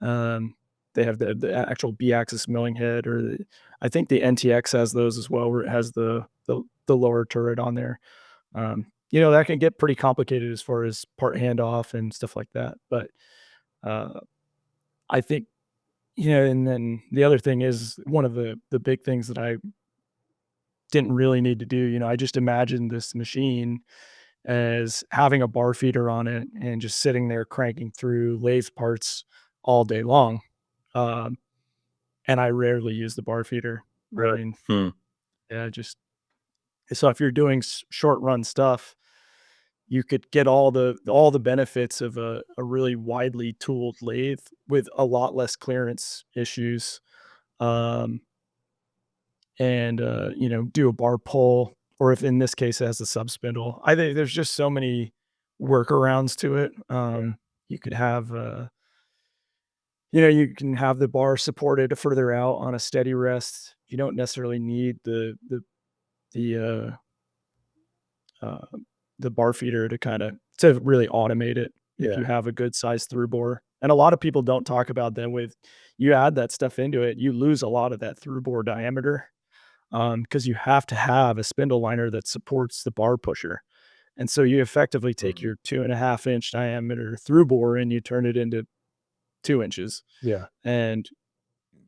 Um, they have the actual B-axis milling head, I think the NTX has those as well, where it has the lower turret on there. That can get pretty complicated as far as part handoff and stuff like that. But uh, I think and then the other thing is one of the big things that I didn't really need to do. I just imagined this machine as having a bar feeder on it and just sitting there cranking through lathe parts all day long. Um, and I rarely use the bar feeder. I Really? mean, Hmm. yeah, just so if you're doing short run stuff, you could get all the benefits of a really widely tooled lathe with a lot less clearance issues. Um, and do a bar pull, or if in this case it has a sub spindle. I think there's just so many workarounds to it. You could have you can have the bar supported further out on a steady rest. You don't necessarily need the uh the bar feeder to really automate it if Yeah. you have a good size through bore. And a lot of people don't talk about that. With you add that stuff into it, you lose a lot of that through bore diameter, because you have to have a spindle liner that supports the bar pusher. And so you effectively take your 2.5-inch diameter through bore and you turn it into 2 inches. Yeah. And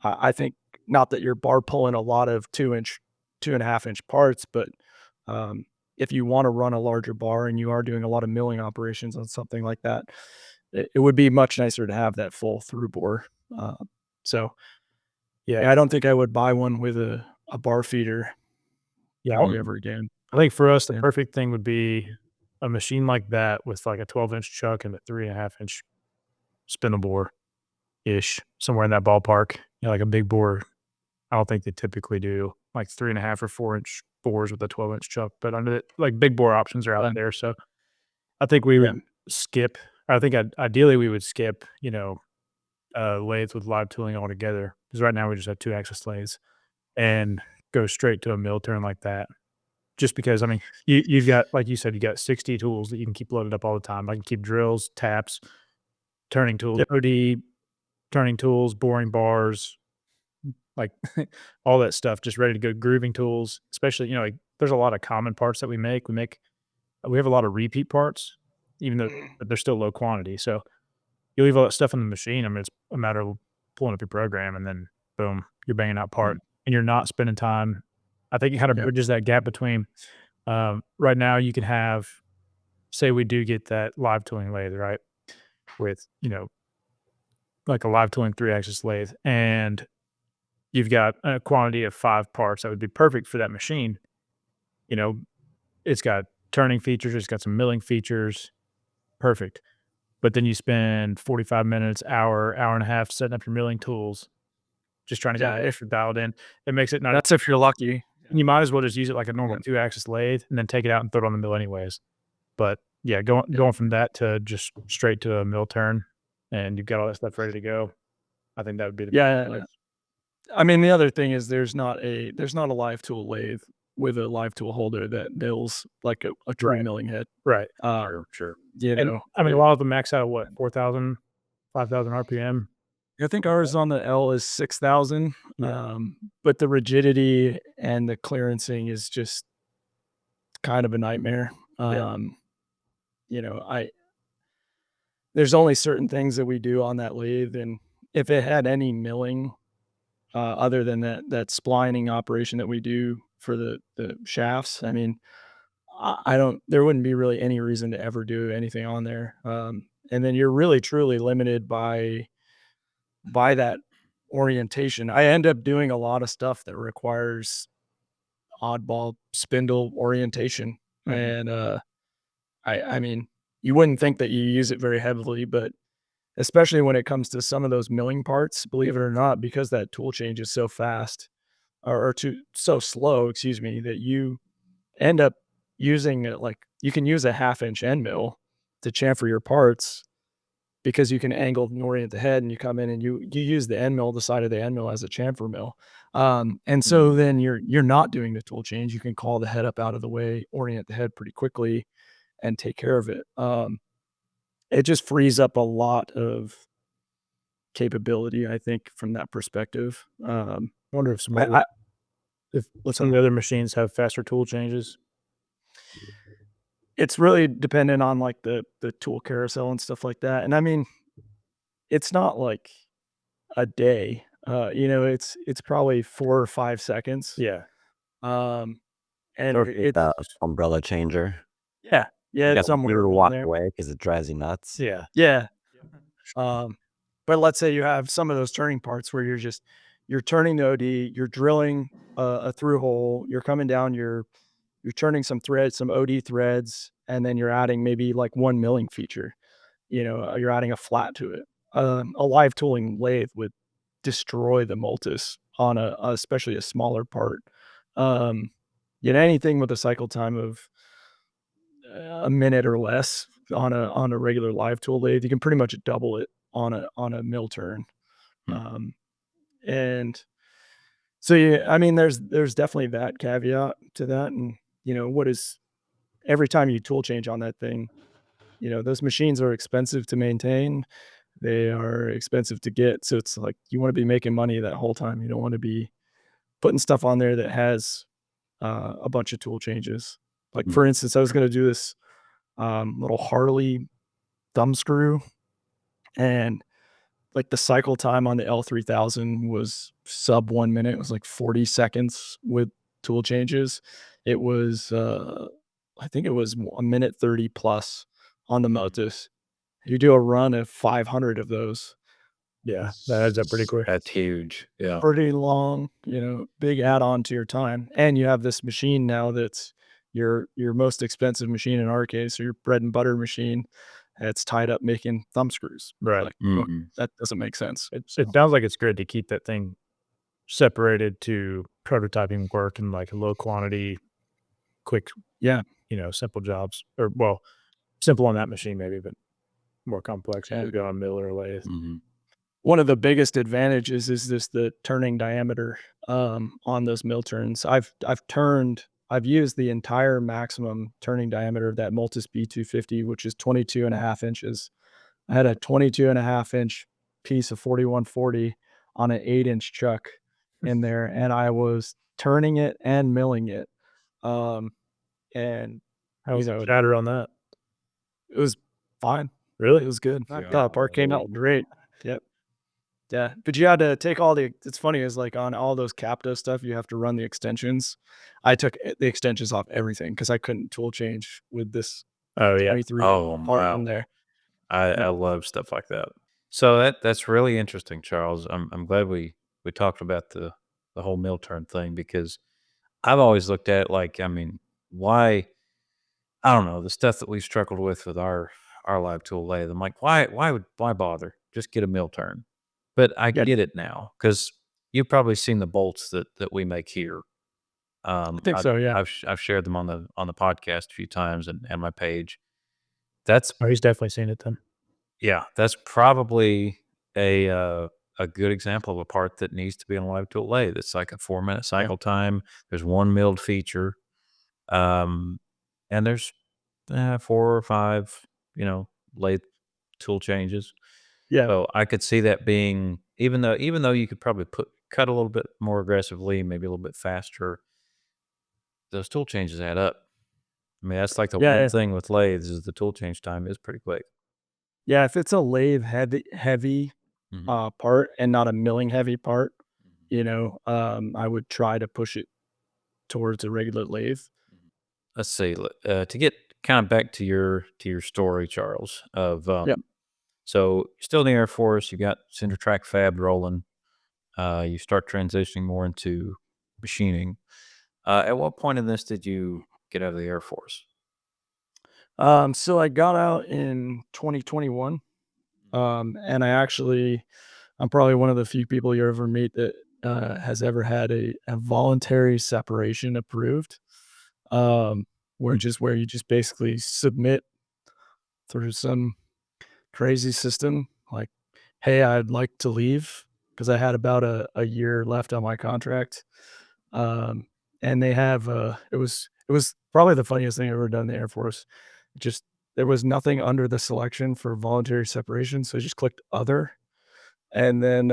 I think, not that you're bar pulling a lot of 2.5-inch parts, but if you want to run a larger bar and you are doing a lot of milling operations on something like that, it would be much nicer to have that full through bore. Uh, so Yeah. yeah, I don't think I would buy one with a bar feeder Yeah. probably ever again. I think for us, the Yeah. perfect thing would be a machine like that with like a 12-inch chuck and a 3.5-inch spindle bore ish, somewhere in that ballpark. Like a big bore. I don't think they typically do like 3.5 or 4-inch bores with a 12-inch chuck, but under it, like big bore options are out there. So I think we Yeah. would skip. I think ideally we would skip, lathes with live tooling altogether, because right now we just have 2-axis lathes, and go straight to a mill turn like that. Just because, I mean, you've got, like you said, you got 60 tools that you can keep loaded up all the time. I can keep drills, taps, turning tools, Yep. OD, turning tools, boring bars, like all that stuff, just ready to go. Grooving tools, especially, like there's a lot of common parts that we make. We have a lot of repeat parts, even though but they're still low quantity. So you leave all that stuff in the machine. I mean, it's a matter of pulling up your program and then boom, you're banging out part, and you're not spending time. I think it kind of Yep. bridges that gap between right now you can have, say we do get that live tooling lathe, right? With, like a live tooling 3-axis lathe, and you've got a quantity of 5 parts that would be perfect for that machine. You know, it's got turning features, it's got some milling features, perfect. But then you spend 45 minutes, hour and a half setting up your milling tools, just trying to Yeah, get if extra dialed in. It makes it not, that's if you're lucky. you might as well just use it like a normal Yeah. 2-axis lathe and then take it out and throw it on the mill anyways. But yeah, Yeah. going from that to just straight to a mill turn and you've got all that stuff ready to go. I think that would be the Yeah. I mean, the other thing is there's not a live tool lathe with a live tool holder that mills like a true right, milling head. right. Sure. And I mean, a lot of them max out at what, 4,000, 5,000 RPM. I think ours on the L is 6,000, Yeah, but the rigidity and the clearancing is just kind of a nightmare. yeah, I there's only certain things that we do on that lathe, and if it had any milling, other than that splining operation that we do for the shafts, I mean, I don't there wouldn't be really any reason to ever do anything on there. And then you're really truly limited by that orientation. I end up doing a lot of stuff that requires oddball spindle orientation. mhm, And I mean, you wouldn't think that you use it very heavily, but especially when it comes to some of those milling parts, believe it or not, because that tool change is so fast, so slow, excuse me, that you end up using it. Like, you can use a 1/2 inch end mill to chamfer your parts, because you can angle and orient the head, and you come in and you use the end mill, the side of the end mill, as a chamfer mill. And so then you're not doing the tool change. You can call the head up out of the way, orient the head pretty quickly, and take care of it. It just frees up a lot of capability, I think, from that perspective. I wonder if I if what's some up? of the other machines have faster tool changes. It's really dependent on, like, the tool carousel and stuff like that. And I mean, it's not like a day. It's probably 4 or 5 seconds. Yeah. And Or get it's the umbrella changer. yeah, You it's got somewhere to around walk there. away because it drives you nuts. Yeah. Yeah. Um, but let's say you have some of those turning parts where you're turning the OD, you're drilling a through hole, you're coming down, you're turning some threads, some OD threads, and then you're adding maybe like one milling feature. You're adding a flat to it. A live tooling lathe would destroy the multis on especially a smaller part. Um, anything with a cycle time of a minute or less on a regular live tool lathe, you can pretty much double it on a mill turn. Hmm. And so yeah, I mean, there's definitely that caveat to that, and what is every time you tool change on that thing, those machines are expensive to maintain. They are expensive to get, so it's like you want to be making money that whole time. You don't want to be putting stuff on there that has a bunch of tool changes. Like Hmm. for instance, I was going to do this little Harley thumb screw, and like the cycle time on the L3000 was sub 1 minute. It was like 40 seconds with tool changes. It was I think it was a minute 30 plus on the Motus. You do a run of 500 of those. Yeah. That adds up pretty quick. That's huge. Yeah. Pretty long, big add on to your time. And you have this machine now that's your most expensive machine in our case, or your bread and butter machine that's tied up making thumb screws. Right. Like, Mhm. that doesn't make sense. It So, sounds like it's good to keep that thing separated to prototyping work and like low quantity, quick, yeah, simple jobs. Or well, simple on that machine maybe, but more complex. You Yeah. just go on mill or lathe. Mhm. one of the biggest advantages is the turning diameter on those mill turns. I've used the entire maximum turning diameter of that Multis B250, which is 22 and a half inches. I had a 22 and a half inch piece of 4140 on an 8-inch chuck in there, and I was turning it and milling it. And How was the chatter on that? it was fine. Really? It was good. Yeah. Part came out great. Yep. Yeah, but you had to take it's funny is like on all those Capta stuff, you have to run the extensions. I took the extensions off everything because I couldn't tool change with this Oh yeah. 23 Oh, part wow. in there. I Yeah. love stuff like that. So that's really interesting, Charles. I'm glad we talked about the whole mill turn thing because I've always looked at it like, I mean, why I don't know, the stuff that we've struggled with our live tool lathe. I'm like, why bother? Just get a mill turn. But I Yeah, get it now because you've probably seen the bolts that we make here. I think so, yeah. I've shared them on the podcast a few times and my page. That's Oh, he's definitely seen it then. Yeah, that's probably a good example of a part that needs to be on a live tool lathe. It's like a 4-minute cycle time. There's one milled feature, um, and there's 4 or 5, lathe tool changes. Yeah. So I could see that being even though you could probably cut a little bit more aggressively, maybe a little bit faster. Those tool changes add up. I mean, that's like the Yeah, one yeah. thing with lathes is the tool change time is pretty quick. Yeah, if it's a lathe heavy Mhm. part and not a milling heavy part, I would try to push it towards a regular lathe. Let's see. To get kind of back to your story, Charles. Yeah. So you're still in the Air Force. You got cinder track fab rolling. You start transitioning more into machining. At what point in this did you get out of the Air Force? So I got out in 2021. And I'm probably one of the few people you ever meet that has ever had a voluntary separation approved, um, Hmm. where you just basically submit through some crazy system like, hey, I'd like to leave because I had about a year left on my contract. Um, and they have it was probably the funniest thing I've ever done in the Air Force. Just there was nothing under the selection for voluntary separation, so I just clicked other, and then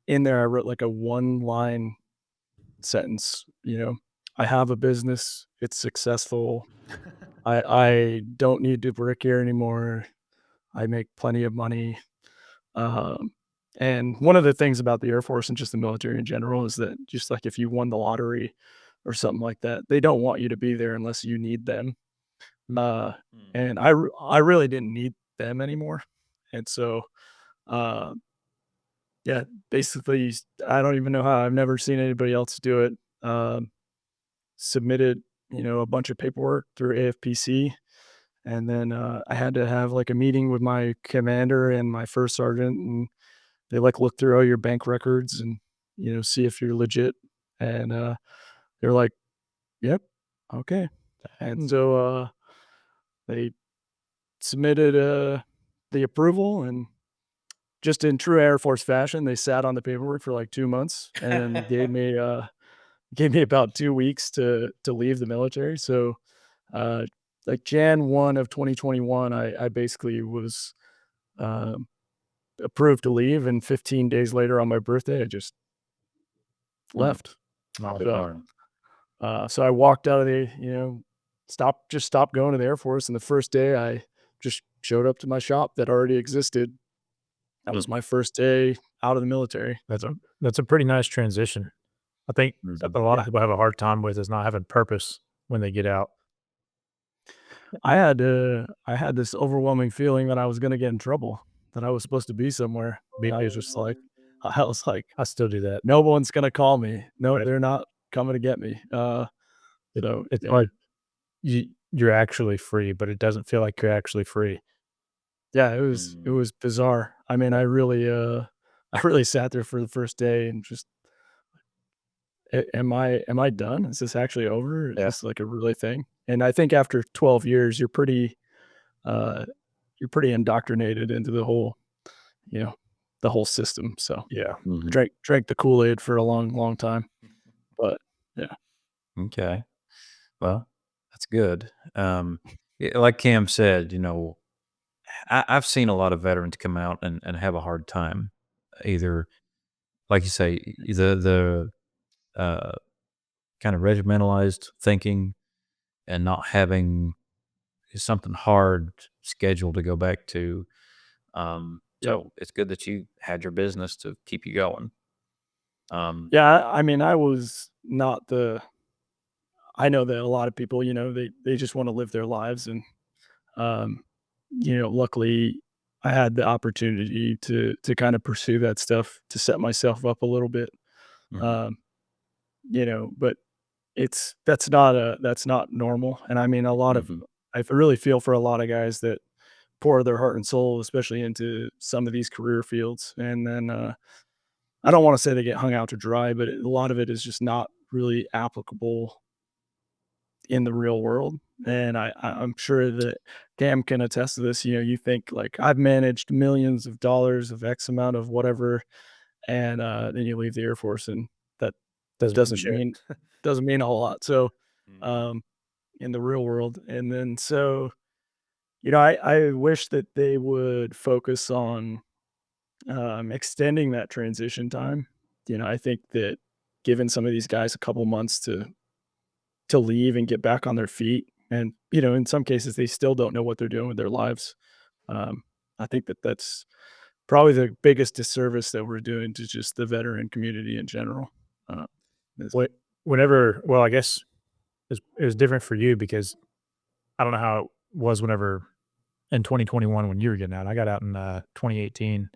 in there I wrote like a one line sentence. I have a business, it's successful. I don't need to work here anymore. I make plenty of money. Um, And one of the things about the Air Force and just the military in general is that just like if you won the lottery or something like that, they don't want you to be there unless you need them. Uh, and I really didn't need them anymore. And so, uh, yeah, basically, I don't even know how. I've never seen anybody else do it. Submitted, a bunch of paperwork through AFPC, and then I had to have like a meeting with my commander and my first sergeant, and they like look through all your bank records and see if you're legit. And they're like, "Yep, okay." And so they submitted the approval, and just in true Air Force fashion, they sat on the paperwork for like 2 months and then gave me about 2 weeks to leave the military. So, like Jan 1 of 2021, I basically was, um, approved to leave, and 15 days later on my birthday, I just left. Not So, Darn. so I walked out of the, stopped going to the Air Force, and the first day I just showed up to my shop that already existed. That was my first day out of the military. that's a pretty nice transition. I think that a lot of people have a hard time with is not having purpose when they get out. I had this overwhelming feeling that I was gonna get in trouble, that I was supposed to be somewhere. I was just like I was like, I still do that. "No one's gonna call me. No, Right. they're not coming to get me." So, It's yeah. like you're actually free, but it doesn't feel like you're actually free. Yeah, it was bizarre. I mean, I really, I really sat there for the first day and just, am I done? Is this actually over? Is Yeah. this like a really thing?" And I think after 12 years, uh, you're pretty indoctrinated into you know, the whole system. So Yeah. I drank the Kool-Aid for a long, long time. But yeah. Okay. Well, that's good. Like Cam said, I've seen a lot of veterans come out and have a hard time. Either, like you say, the kind of regimentalized thinking and not having something hard scheduled to go back to. Yep. So it's good that you had your business to keep you going. Yeah, I mean, I was not the I know that a lot of people, they just wanna live their lives, and, um, luckily, I had the opportunity to kinda pursue that stuff to set myself up a little bit. Mhm. Um, but that's not normal. And I mean, Mhm. I really feel for a lot of guys that pour their heart and soul, especially into some of these career fields, and then, I don't wanna say they get hung out to dry, but a lot of it is just not really applicable in the real world. And I'm sure that Cam can attest to this. You think like, I've managed millions of dollars of X amount of whatever, and then you leave the Air Force, and that Doesn't mean doesn't shit. mean doesn't mean a whole lot. So, Mhm. um, in the real world, and then so, I wish that they would focus on, extending that transition time. I think that giving some of these guys a couple months to leave and get back on their feet, and, in some cases, they still don't know what they're doing with their lives. Um, I think that that's probably the biggest disservice that we're doing to just the veteran community in general. Uh, is Wh- Whenever, well, I guess it was different for you because I don't know how it was whenever in 2021 when you were getting out. I got out in 2018,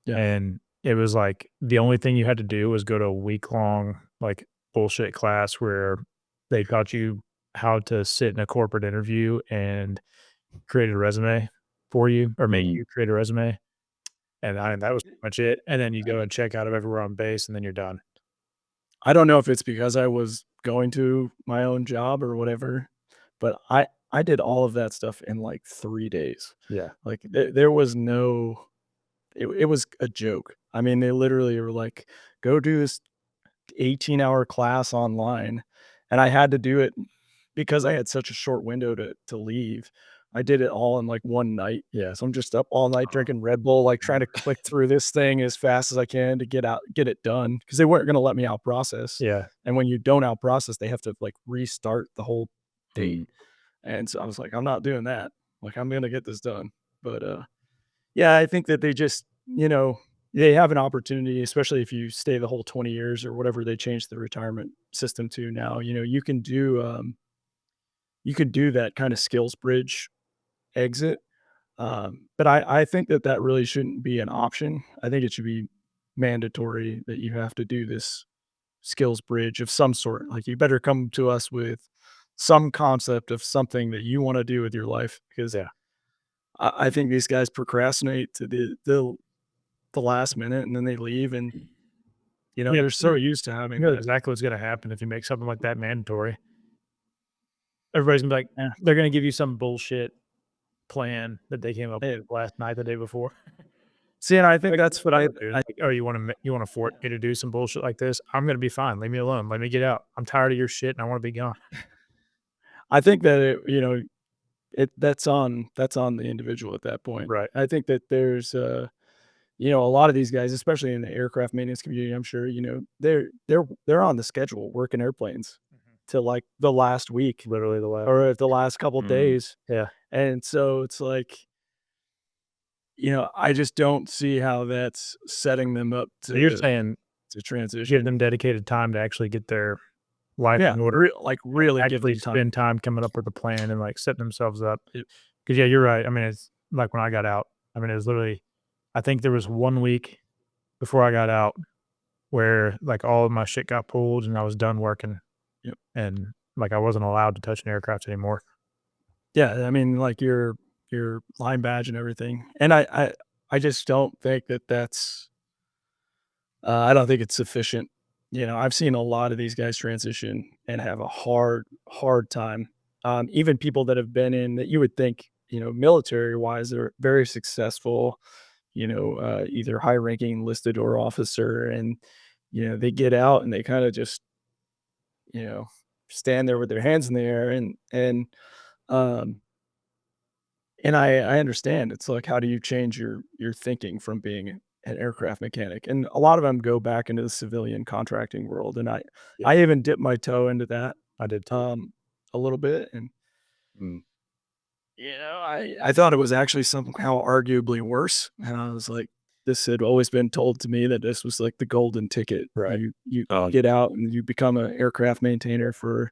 Yeah. and it was like the only thing you had to do was go to a week long like bullshit class where they taught you how to sit in a corporate interview and create a resume for you or make Mhm. you create a resume. And that was pretty much it. And then you go and check out of everywhere on base, and then you're done. I don't know if it's because I was going to my own job or whatever, but I did all of that stuff in, like, 3 days. Yeah. Like, there was no it was a joke. I mean, they literally were like, "Go do this 18-hour class online," and I had to do it because I had such a short window to leave. I did it all in, like, one night. Yeah. So I'm just up all night drinking Red Bull, like, trying to click through this thing as fast as I can to get it done, because they weren't gonna let me out process, Yeah. and when you don't out process, they have to, like, restart the whole date, Mhm. and so I was like, "I'm not doing that. Like, I'm gonna get this done." But, yeah, I think that they just, they have an opportunity, especially if you stay the whole 20 years or whatever they changed the retirement system to now. You can do that kind of skills bridge exit. But I think that that really shouldn't be an option. I think it should be mandatory that you have to do this skills bridge of some sort. Like, you better come to us with some concept of something that you want to do with your life, because Yeah. I think these guys procrastinate to the last minute, and then they leave, and Yeah, they're so used to having you know that. exactly what's gonna happen if you make something like that mandatory. Everybody's gonna be like, Yeah. they're gonna give you some bullshit plan that they came up Yeah. with last night, the day before. See, and I think Like, that's what I dude, I like, "Oh, you wanna force me to do some bullshit like this? I'm gonna be fine, leave me alone, let me get out. I'm tired of your shit, and I wanna be gone." I think that that's on the individual at that point. Right. I think that there's a lot of these guys, especially in the aircraft maintenance community, I'm sure, they're on the schedule working airplanes to like the last week Literally the last. or the last couple days. Yeah. And so it's like, I just don't see how that's setting them up So you're to saying transition. give them dedicated time to actually get their life Yeah, in order, really give actually them time. spend time coming up with a plan and, like, setting themselves up. Yep. Because yeah, you're right. I mean, it's like when I got out, I mean, it was literally I think there was 1 week before I got out where, like, all of my shit got pulled and I was done working, Yep. and, like, I wasn't allowed to touch an aircraft anymore. Yeah, I mean, like your line badge and everything. And I just don't think that that's I don't think it's sufficient. I've seen a lot of these guys transition and have a hard time. Even people that have been in that you would think, military wise, they're very successful, either high ranking enlisted or officer. And, they get out and they kind of just, you know, stand there with their hands in the air. Um, and I understand. It's like, how do you change your thinking from being an aircraft mechanic? And a lot of them go back into the civilian contracting world, and I Yeah. I even dipped my toe into that, I did too. a little bit, and, I thought it was actually somehow arguably worse, and I was like, this had always been told to me that this was like the golden ticket. Right. You Oh, get out and you become an aircraft maintainer for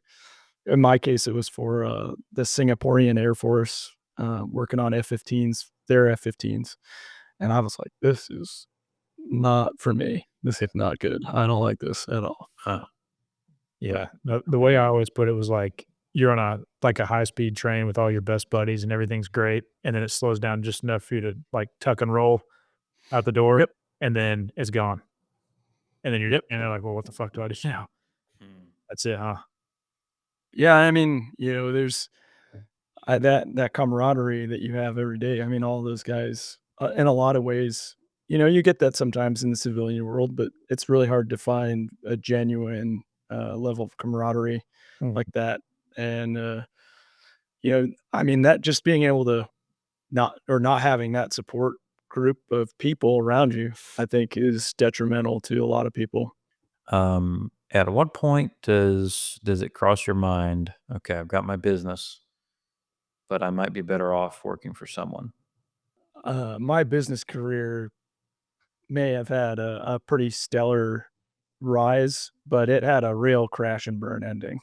in my case, it was for, the Singaporean Air Force, working on F-15s, their F-15s, and I was like, "This is not for me. This is not good. I don't like this at all." Yeah. The way I always put it was like, you're on a high-speed train with all your best buddies and everything's great, and then it slows down just enough for you to, like, tuck and roll out the door, Yep, and then it's gone. And then yep. you're like, "Well, what the fuck do I do now?" That's it, huh? Yeah, I mean, there's, that camaraderie that you have every day. I mean, all those guys, in a lot of ways, you get that sometimes in the civilian world, but it's really hard to find a genuine, level of camaraderie Mm. like that. And, I mean, that just being able to not having that support group of people around you, I think is detrimental to a lot of people. At what point does it cross your mind? Okay, I've got my business, but I might be better off working for someone. My business career may have had a pretty stellar rise, but it had a real crash and burn ending.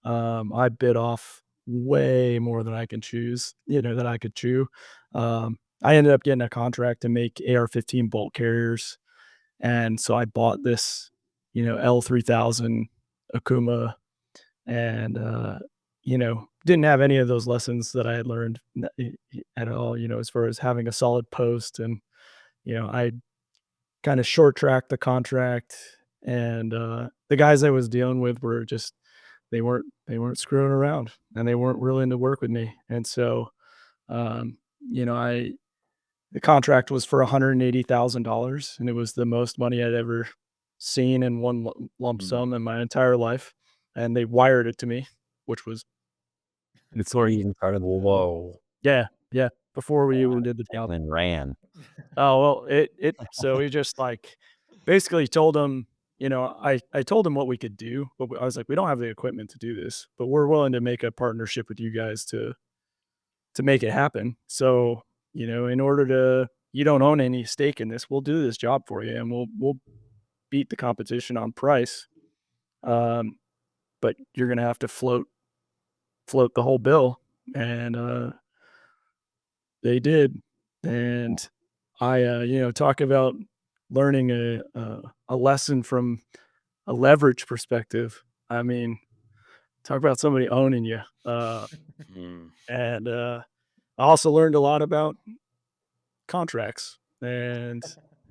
I bit off way more than I can choose, that I could chew. I ended up getting a contract to make AR-15 bolt carriers, and so I bought this, L3000 Akuma, and didn't have any of those lessons that I had learned at all. As far as having a solid post, and I kind of short tracked the contract, and the guys I was dealing with were just they weren't screwing around, and they weren't willing to work with me. And so, I the contract was for $180,000, and it was the most money I'd ever seen in one lump Mm. sum in my entire life. And they wired it to me, which was Before you even started, whoa. yeah, yeah, before we even did the job. And ran. Oh, well, so we just, like, basically told him, I told him what we could do, but I was like, "We don't have the equipment to do this, but we're willing to make a partnership with you guys to make it happen." So, in order to you don't own any stake in this. We'll do this job for you, and we'll beat the competition on price. Um, but you're gonna have to float the whole bill." And they did. And I, talk about learning a lesson from a leverage perspective. I mean, talk about somebody owning you. Mm. And I also learned a lot about contracts and,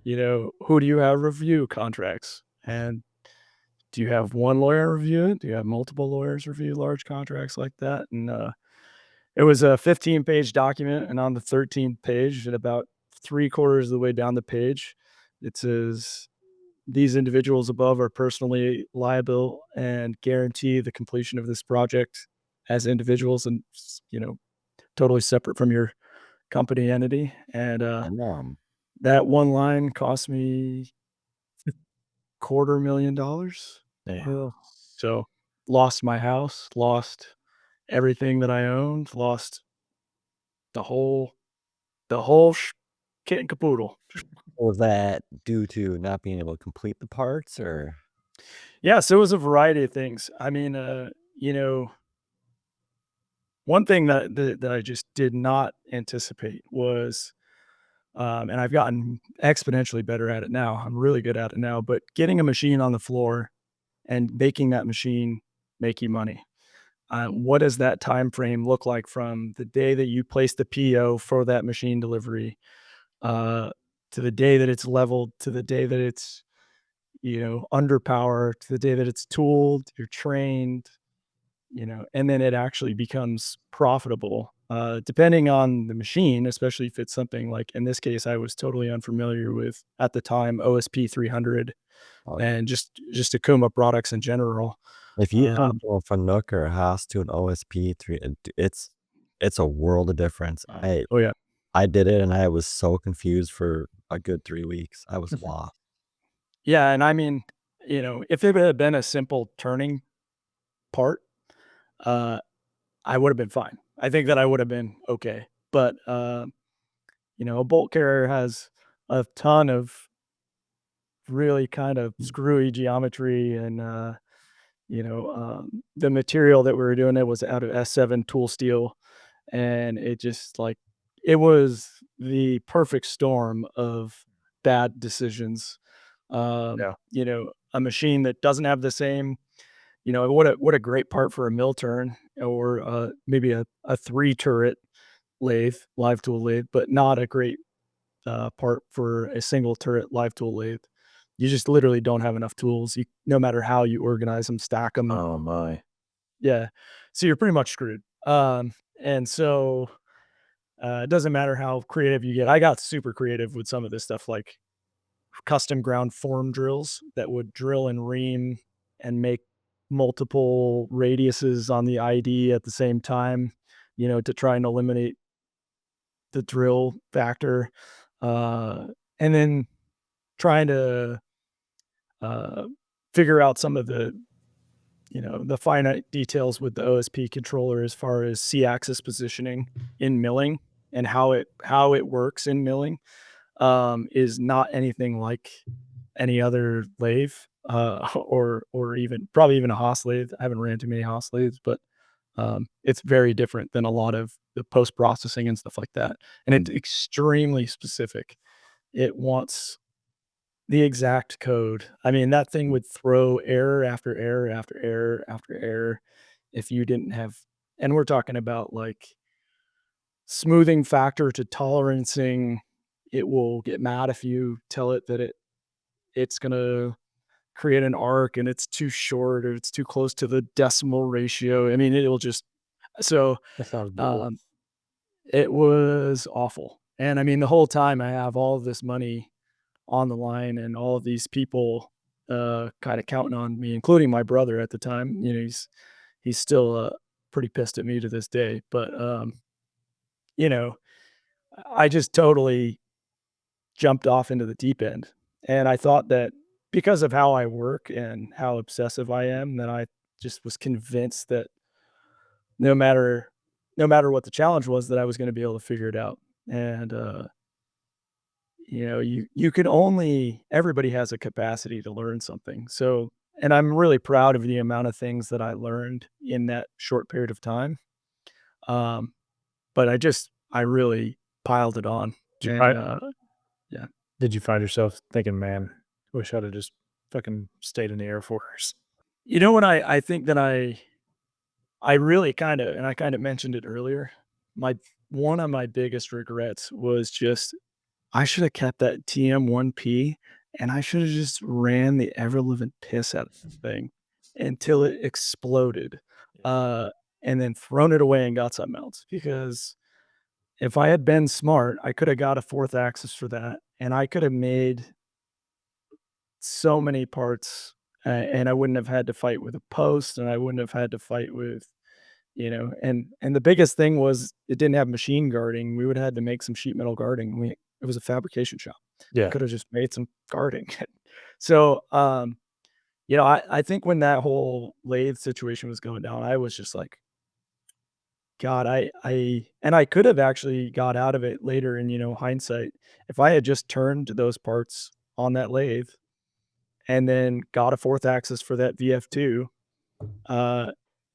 who do you have review contracts? And do you have one lawyer review it? Do you have multiple lawyers review large contracts like that? And it was a 15-page document. And on the 13th page, at about three-quarters of the way down the page, it says, "These individuals above are personally liable and guarantee the completion of this project as individuals and, totally separate from your company entity." And Damn. that one line cost me $250,000. Damn. So lost my house, lost everything that I owned, lost the whole kit and caboodle. Was that due to not being able to complete the parts, or? Yes, it was a variety of things. I mean, one thing that I just did not anticipate was, and I've gotten exponentially better at it now. I'm really good at it now, but getting a machine on the floor and making that machine make you money. What does that time frame look like from the day that you place the PO for that machine delivery, uh, to the day that it's leveled, to the day that it's, under power, to the day that it's tooled, you're trained, and then it actually becomes profitable, depending on the machine, especially if it's something like, in this case, I was totally unfamiliar with at the time, OSP 300 Oh, and just Akuma products in general. if you hop Um, from Nook or Haas to an OSP3, it's a world of difference. oh yeah. I did it, and I was so confused for a good 3 weeks. I was lost. Yeah, and I mean, if it had been a simple turning part, uh, I would have been fine. I think that I would have been okay. But a bolt carrier has a ton of really kind of screwy geometry and the material that we were doing it was out of S7 tool steel, and it just like it was the perfect storm of bad decisions. Yeah. A machine that doesn't have the same, what a great part for a mill turn or maybe a three turret lathe, live tool lathe, but not a great part for a single turret live tool lathe. You just literally don't have enough tools. No matter how you organize them, stack them. Oh my. Yeah. So you're pretty much screwed. And so it doesn't matter how creative you get. I got super creative with some of this stuff, like custom ground form drills that would drill and ream and make multiple radiuses on the ID at the same time, to try and eliminate the drill factor. And then trying to uh, figure out some of the finite details with the OSP controller as far as C-axis positioning in milling and how it works in milling, is not anything like any other lathe, or even probably even a Haas lathe. I haven't ran too many Haas lathes, but it's very different than a lot of the post processing and stuff like that. And it's extremely specific. It wants the exact code. I mean, that thing would throw error after error after error after error if you didn't have, and we're talking about like smoothing factor to tolerancing. It will get mad if you tell it that it's gonna create an arc and it's too short or it's too close to the decimal ratio. I mean, it will just so That sounds brutal. um it was awful. And I mean, the whole time I have all of this money on the line and all of these people kind of counting on me, including my brother at the time. He's still pretty pissed at me to this day. But you know, I just totally jumped off into the deep end. And I thought that because of how I work and how obsessive I am, that I just was convinced that no matter no matter what the challenge was, that I was going to be able to figure it out. And you can only everybody has a capacity to learn something. So, and I'm really proud of the amount of things that I learned in that short period of time. Um, but I really piled it on, Did you and find yeah. did you find yourself thinking, "Man, wish I'd have just fucking stayed in the Air Force"? When I think that I really and I kind of mentioned it earlier. My One of my biggest regrets was just I should have kept that TM1P, and I should have just ran the ever living piss out of the thing until it exploded, uh, and then thrown it away and got something else. Because if I had been smart, I could have got a fourth axis for that, and I could have made so many parts, and I wouldn't have had to fight with a post, and I wouldn't have had to fight with and the biggest thing was it didn't have machine guarding. We would have had to make some sheet metal guarding. It was a fabrication shop. I Yeah. could have just made some guarding. So, I think when that whole lathe situation was going down, I was just like, God, I could have actually got out of it later in, hindsight. If I had just turned those parts on that lathe and then got a fourth axis for that VF2, uh,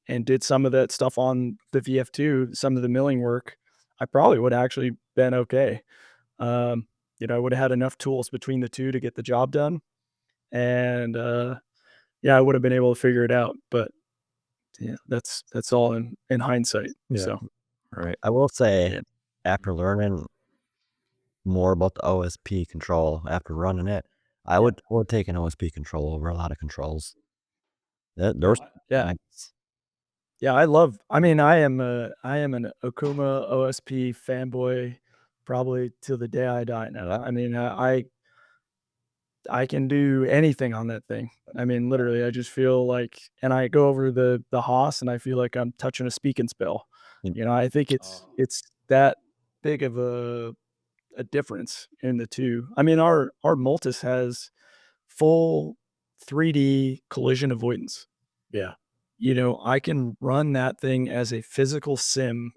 and did some of that stuff on the VF2, some of the milling work, I probably would have actually been okay. I would have had enough tools between the two to get the job done, and yeah, I would have been able to figure it out. But yeah, that's all in hindsight. Yeah. So Right. I will say, yeah, after learning more about the OSP control, after running it, I yeah, would take an OSP control over a lot of controls. There's yeah. nice. Yeah, I am an Okuma OSP fanboy probably till the day I die now. I mean, I can do anything on that thing. I mean, literally, I just feel like and I go over the Haas and I feel like I'm touching a speak and spell. I think it's that big of a difference in the two. I mean, our Multis has full 3D collision avoidance. Yeah. I can run that thing as a physical sim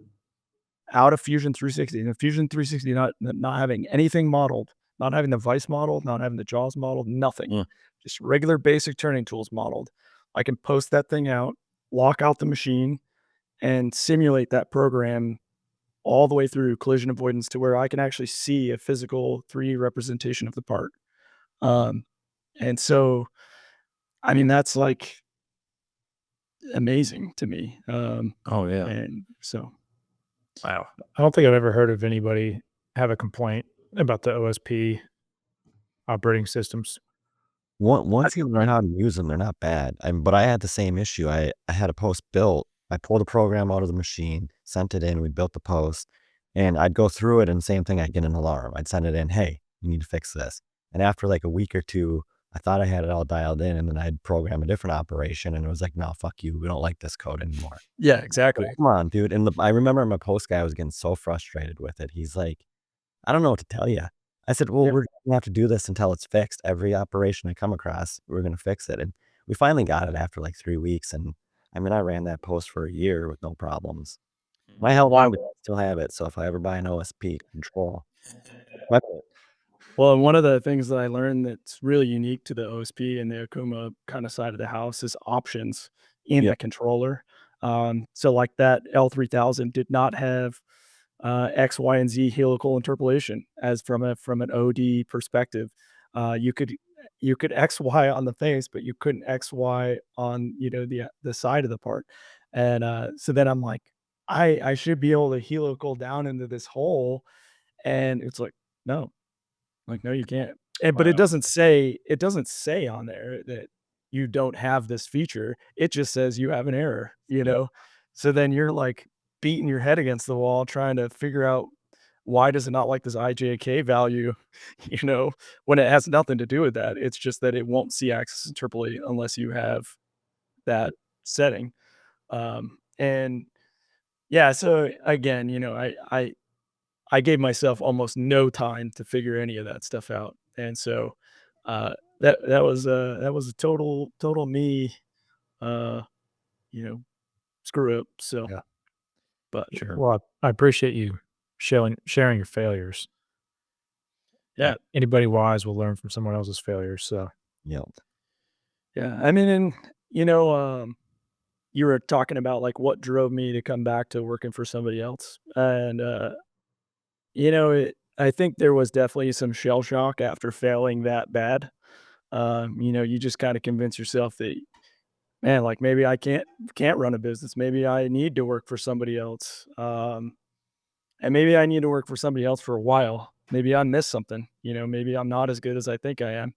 out of Fusion 360. And Fusion 360 not having anything modeled, not having the vice modeled, not having the jaws modeled, nothing. Mm. Just regular basic turning tools modeled. I can post that thing out, lock out the machine, and simulate that program all the way through collision avoidance to where I can actually see a physical 3D representation of the part. Um, and so, I mean, that's like amazing to me. Oh yeah. And so, Wow. I don't think I've ever heard of anybody have a complaint about the OSP operating systems. Once you learn how to use them, they're not bad. But I had the same issue. I had a post built. I pulled a program out of the machine, sent it in. We built the post, and I'd go through it, and same thing. I'd get an alarm. I'd send it in. Hey, you need to fix this. And after like a week or two, I thought I had it all dialed in, and then I'd program a different operation, and it was like, no, fuck you. We don't like this code anymore. yeah, exactly. Come on, dude. And I remember my post guy was getting so frustrated with it. He's like, I don't know what to tell you. I said, well, Yeah. we're gonna have to do this until it's fixed. Every operation I come across, we're gonna fix it. And we finally got it after like 3 weeks. And I mean, I ran that post for a year with no problems. I held on to it, I still have it. So if I ever buy an OSP control, my Well, and one of the things that I learned that's really unique to the OSP and the Akuma kind of side of the house is options in yeah, the controller. So like that L3000 did not have X, Y, and Z helical interpolation as from an OD perspective. You could X Y on the face, but you couldn't X Y on the side of the part. And so then I'm like, I should be able to helical down into this hole, and it's like no, no, you can't. But Wow. it doesn't say on there that you don't have this feature. It just says you have an error, you know? So then you're like beating your head against the wall trying to figure out why does it not like this IJK value, when it has nothing to do with that. It's just that it won't see axis interpolate unless you have that setting. And yeah, so again, I gave myself almost no time to figure any of that stuff out, and so, that was a total me, uh, you know, screw up, so, Yeah. but Sure. Well, I appreciate you sharing your failures. Yeah. Anybody wise will learn from someone else's failures. So Yep. Yeah. I mean, and, you know, you were talking about like what drove me to come back to working for somebody else. And, I think there was definitely some shell shock after failing that bad. You just kind of convince yourself that, man, like maybe I can't run a business. Maybe I need to work for somebody else. And maybe I need to work for somebody else for a while. Maybe I missed something. Maybe I'm not as good as I think I am.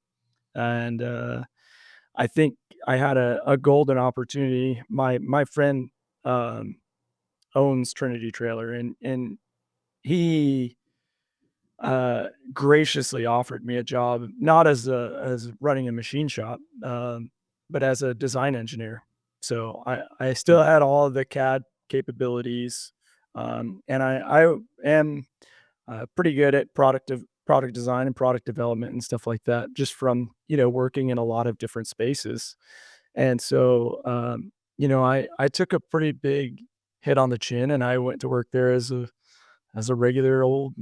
And I think I had a golden opportunity. My friend um, owns Trinity Trailer, and he graciously offered me a job, not as running a machine shop, but as a design engineer. So I still had all of the CAD capabilities, and I am pretty good at product design and product development and stuff like that, just from working in a lot of different spaces. And so I took a pretty big hit on the chin, and I went to work there as a regular old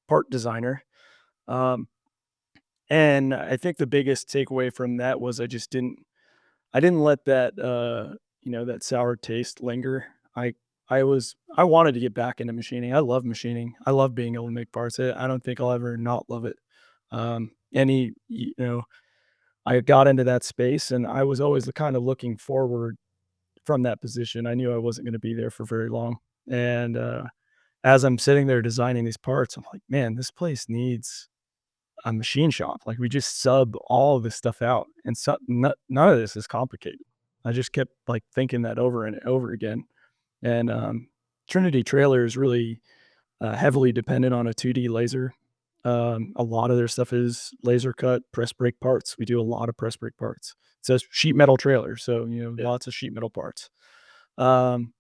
part designer. Um, and I think the biggest takeaway from that was I didn't let that sour taste linger. I wanted to get back into machining. I love machining. I love being able to make parts. I don't think I'll ever not love it. Any I got into that space, and I was always kind of looking forward from that position. I knew I wasn't going to be there for very long. And as I'm sitting there designing these parts, I'm like, man, this place needs a machine shop. Like we just sub all of this stuff out, and none of this is complicated. I just kept like thinking that over and over again. And Trinity Trailer is really heavily dependent on a 2D laser. A lot of their stuff is laser cut press brake parts. We do a lot of press brake parts. It's a sheet metal trailer, so Yeah. lots of sheet metal parts. Um,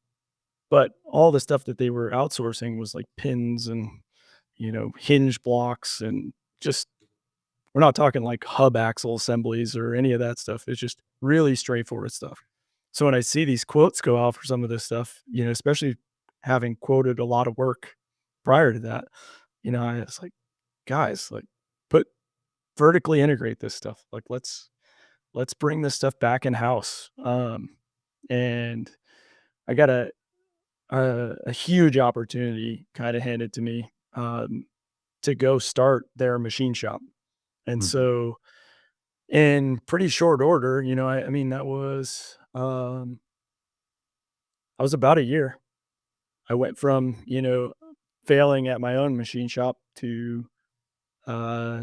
but all the stuff that they were outsourcing was like pins and hinge blocks, and just we're not talking like hub axle assemblies or any of that stuff. It's just really straightforward stuff. So when I see these quotes go out for some of this stuff, especially having quoted a lot of work prior to that, I was like, guys, like put vertically integrate this stuff. Like let's bring this stuff back in house. And I got a huge opportunity kind of handed to me to go start their machine shop. And Mhm. so in pretty short order, I mean, I was about a year. I went from, failing at my own machine shop to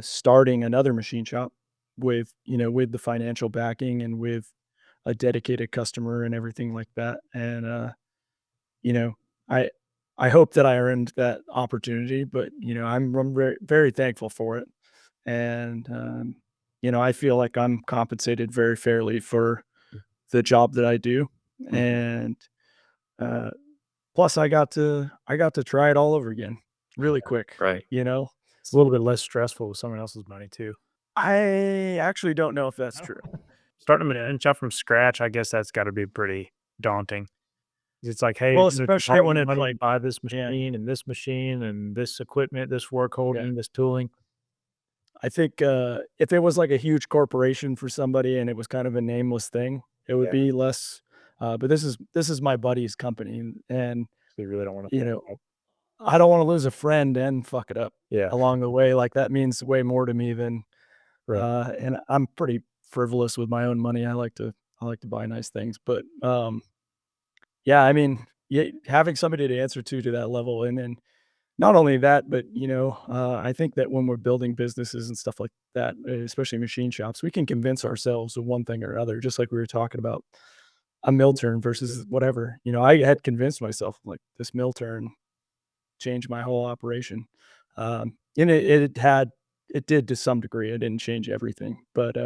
starting another machine shop with the financial backing and with a dedicated customer and everything like that. And, you know, I, I hope that I earned that opportunity, but, I'm very, very thankful for it. And, I feel like I'm compensated very fairly for the job that I do. Mhm. And, uh, plus I got to try it all over again really quick, Right. it's a little bit less stressful with someone else's money too. I actually don't know if that's true. Starting a machine shop from scratch, I guess that's got to be pretty daunting. It's like, hey, Well, here's especially all when the it's money like, to buy this yeah, machine and this equipment, this work yeah. holding, this tooling. I think, if it was like a huge corporation for somebody and it was kind of a nameless thing, it would Yeah. be less, but this is my buddy's company, and, So you really don't want you to. know, I don't wanna lose a friend and fuck it up Yeah. along the way. Like, that means way more to me than, Right. and I'm pretty frivolous with my own money. I like to buy nice things, but, yeah, I mean, yeah, having somebody to answer to that level, and then not only that, but, I think that when we're building businesses and stuff like that, especially machine shops, we can convince ourselves of one thing or other, just like we were talking about a mill turn versus whatever. I had convinced myself like this mill turn changed my whole operation. And it did to some degree. It didn't change everything, but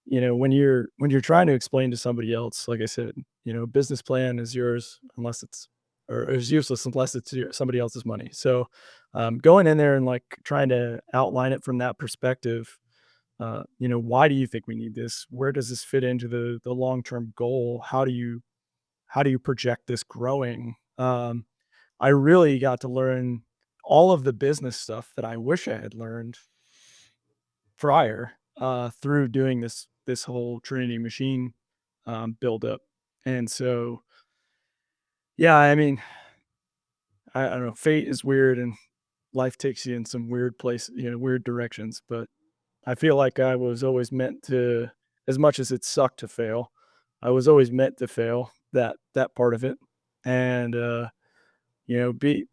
when you're trying to explain to somebody else, like I said, business plan is yours unless it's or is useless unless it's somebody else's money. So going in there and like trying to outline it from that perspective, why do you think we need this? Where does this fit into the long term goal? How do you project this growing? I really got to learn all of the business stuff that I wish I had learned prior through doing this whole Trinity machine build up. And so, yeah, I mean, I don't know, fate is weird and life takes you in some weird place, weird directions. But I feel like I was always meant to, as much as it sucked to fail, I was always meant to fail that part of it, and be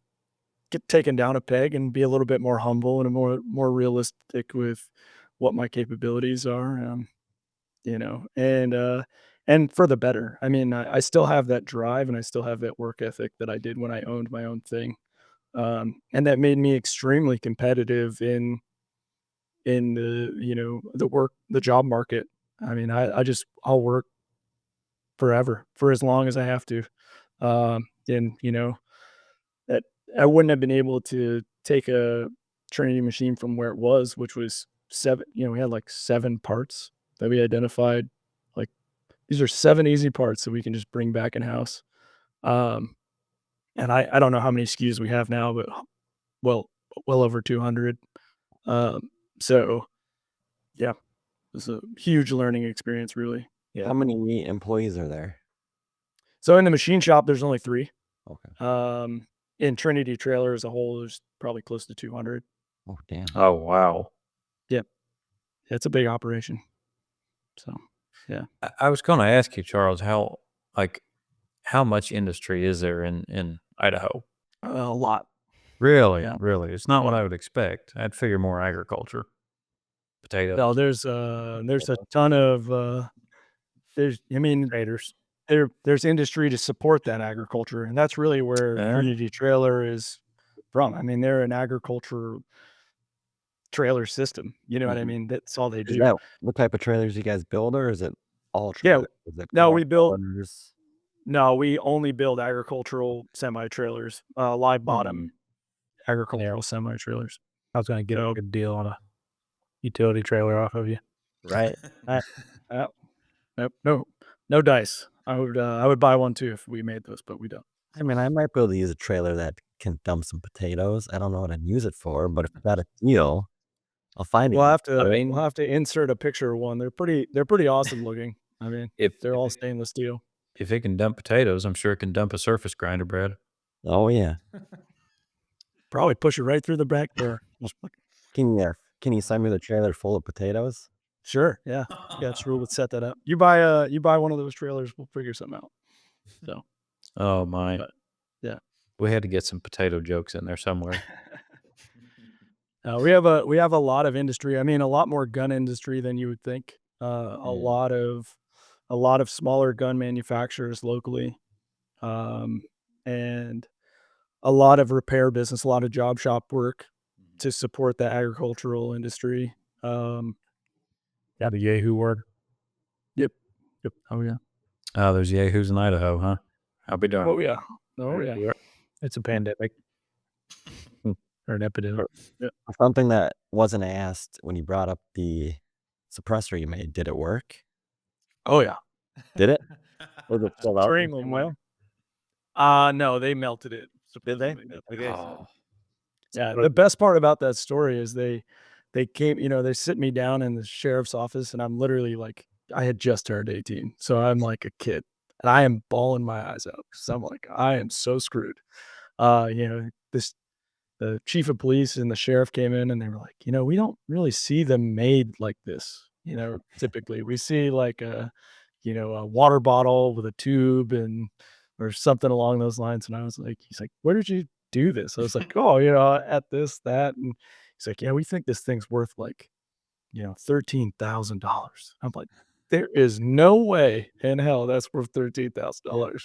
get taken down a peg and be a little bit more humble and a more realistic with what my capabilities are. And for the better. I mean, I still have that drive and I still have that work ethic that I did when I owned my own thing. And that made me extremely competitive in the job market. I mean, I'll work forever for as long as I have to. And that I wouldn't have been able to take a training machine from where it was, which was seven. We had like 7 parts that we identified. Like, these are 7 easy parts that we can just bring back in house. And I don't know how many SKUs we have now, but well well over 200. So yeah, it's a huge learning experience, really. Yeah. How many employees are there? So in the machine shop, there's only 3. Okay. In Trinity Trailer as a whole, there's probably close to 200. Oh, damn. Oh, wow. Yep. It's a big operation. So, yeah. I was going to ask you, Charles, how much industry is there in Idaho? A lot. Really? Yeah. Really? It's not what I would expect. I'd figure more agriculture. Potatoes. No, there's a ton of Traders. there's industry to support that agriculture, and that's really where Yeah. Trinity Trailer is from. I mean, they're an agriculture trailer system. You know what I mean? That's all they Is do. that what type of trailers you guys build, or is it all Yeah. trailers? Is it No, car we build trailers? No, we only build agricultural semi-trailers, live bottom agricultural semi-trailers. I was going to get So- a good deal on a utility trailer off of you. Right. Nope, no dice. I would buy one too if we made those, but we don't. I mean, I might be able to use a trailer that can dump some potatoes. I don't know what I'd use it for, but if it's got a deal, I'll find it. We'll have to insert a picture of one. They're pretty awesome looking. I mean, If they're all stainless steel. if it can dump potatoes, I'm sure it can dump a surface grinder, Brad. Oh yeah. Probably push it right through the back door. Can you send me the trailer full of potatoes? Sure, yeah. Yeah, sure, we'll set that up. You buy one of those trailers, we'll figure something out. So, Oh my. But, yeah. We had to get some potato jokes in there somewhere. we have a lot of industry. I mean, a lot more gun industry than you would think. A lot of smaller gun manufacturers locally, and a lot of repair business, a lot of job shop work to support the agricultural industry. Yeah, the Yahoo word. Yep. Oh yeah. Oh, there's yahoos in Idaho, huh? I'll be darned. Oh yeah. Oh yeah. It's a pandemic or an epidemic. Something that wasn't asked when you brought up the suppressor you made. Did it work? Oh yeah. Did it? Was it still out? Extremely well. No, they melted it. Did they? Supposedly. Oh, Yeah, the best part about that story is they came, they sit me down in the sheriff's office, and I'm literally like, I had just turned 18, so I'm like a kid, and I am bawling my eyes out because I'm like, I am so screwed. The chief of police and the sheriff came in, and they were like, we don't really see them made like this. Typically we see like a water bottle with a tube or something along those lines. And I was like, he's like, where did you do this? I was like, oh, at this, that. And he's like, yeah, we think this thing's worth like, $13,000. I'm like, there is no way in hell that's worth $13,000.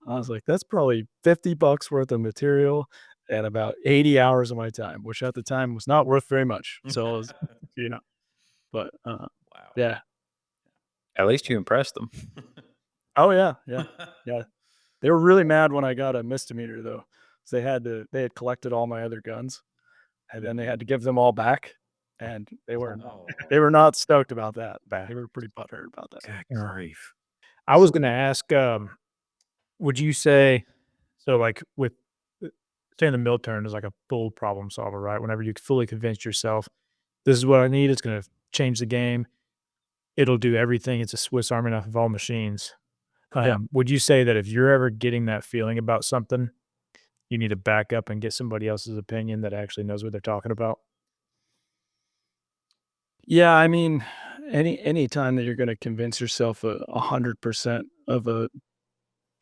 I was like, that's probably $50 worth of material and about 80 hours of my time, which at the time was not worth very much. So, it was, but wow. yeah. At least you impressed them. Oh yeah. Yeah. They were really mad when I got a misdemeanor though. So they had collected all my other guns, and then they had to give them all back. And they were not stoked about that. They were pretty butthurt about that. Good grief. I was going to ask, would you say, so like with saying the mill turn is like a full problem solver, right? Whenever you fully convince yourself, this is what I need, it's going to change the game. It'll do everything. It's a Swiss Army knife of all machines. Yeah. Would you say that if you're ever getting that feeling about something, you need to back up and get somebody else's opinion that actually knows what they're talking about? Yeah, I mean, any time that you're gonna convince yourself 100% of a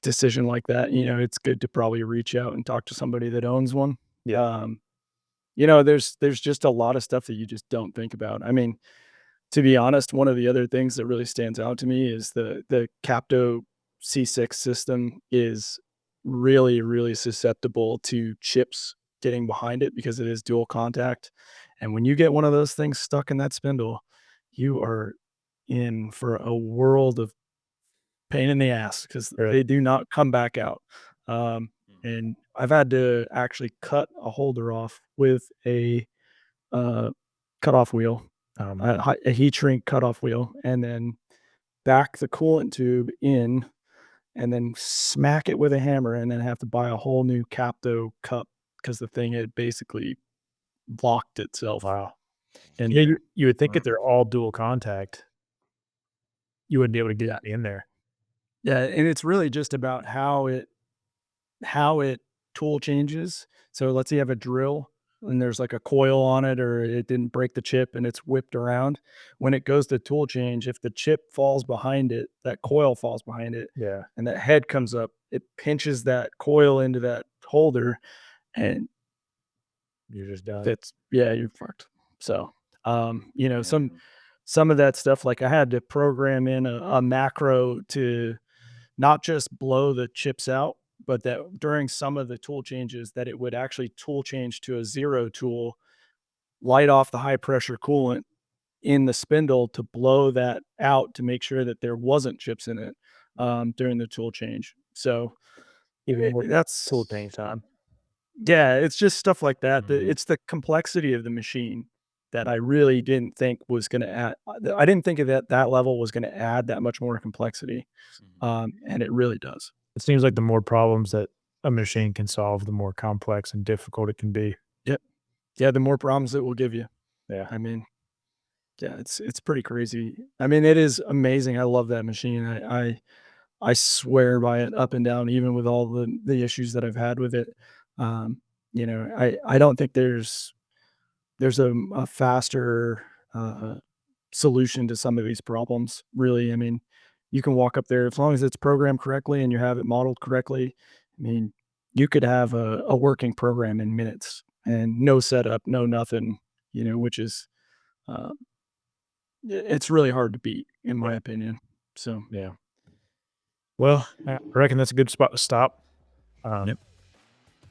decision like that, it's good to probably reach out and talk to somebody that owns one. Yeah. There's just a lot of stuff that you just don't think about. I mean, to be honest, one of the other things that really stands out to me is the Capto C6 system is really, really susceptible to chips getting behind it because it is dual contact. And when you get one of those things stuck in that spindle, you are in for a world of pain in the ass because Really? they do not come back out. And I've had to actually cut a holder off with a cutoff wheel, a heat shrink cutoff wheel, and then back the coolant tube in and then smack it with a hammer and then have to buy a whole new Capto cup because the thing had basically blocked itself. Wow. And Yeah, you would think if they're all dual contact, you wouldn't be able to get in there. yeah, and it's really just about how it tool changes. So let's say you have a drill and there's like a coil on it or it didn't break the chip and it's whipped around. When it goes to tool change, if the chip falls behind it, that coil falls behind it, Yeah. and that head comes up, it pinches that coil into that holder and You're just done. you're fucked. So, some of that stuff, like I had to program in a macro to not just blow the chips out, but that during some of the tool changes that it would actually tool change to a zero tool, light off the high pressure coolant in the spindle to blow that out to make sure that there wasn't chips in it during the tool change. So Even more that's tool change time. yeah, it's just stuff like that. Mhm. It's the complexity of the machine that I really didn't think was going to add. I didn't think of that level was going to add that much more complexity, and it really does. It seems like the more problems that a machine can solve, the more complex and difficult it can be. Yep. Yeah, the more problems it will give you. Yeah. I mean, yeah, it's pretty crazy. I mean, it is amazing. I love that machine. I swear by it up and down, even with all the issues that I've had with it. I don't think there's a faster solution to some of these problems. Really, I mean, you can walk up there as long as it's programmed correctly and you have it modeled correctly. I mean, you could have a working program in minutes and no setup, no nothing. Which is uh, it's really hard to beat, in my opinion. So Yeah. Well, I reckon that's a good spot to stop. Yep.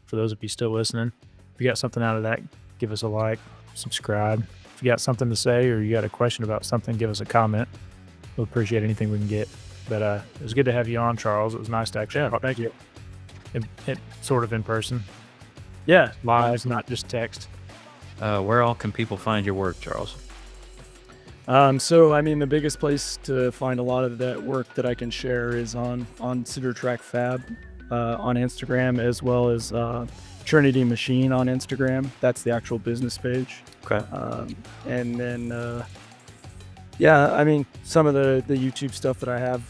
For those of you still listening, if you got something out of that, give us a like, subscribe. If you got something to say or you got a question about something, give us a comment. We'll appreciate anything we can get. But it was good to have you on, Charles. It was nice to actually talk thank you. it sort of in person, Yeah, live, not just text. Where all can people find your work, Charles? So I mean, the biggest place to find a lot of that work that I can share is on Cinder Track Fab on Instagram, as well as Trinity Machine on Instagram. That's the actual business page. Okay. And then yeah, I mean, some of the YouTube stuff that I have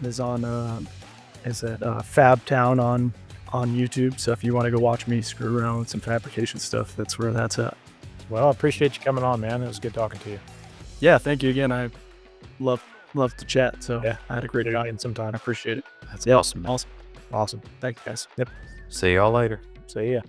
is on Fab Town on YouTube. So if you want to go watch me screw around with some fabrication stuff, that's where that's at. Well, I appreciate you coming on, man. It was good talking to you. Yeah, thank you again. I love to chat. So Yeah, I had a great get time. in sometime. I appreciate it. That's awesome. Man. Awesome. Awesome. Thank you, guys. Yep. See y'all later. See ya.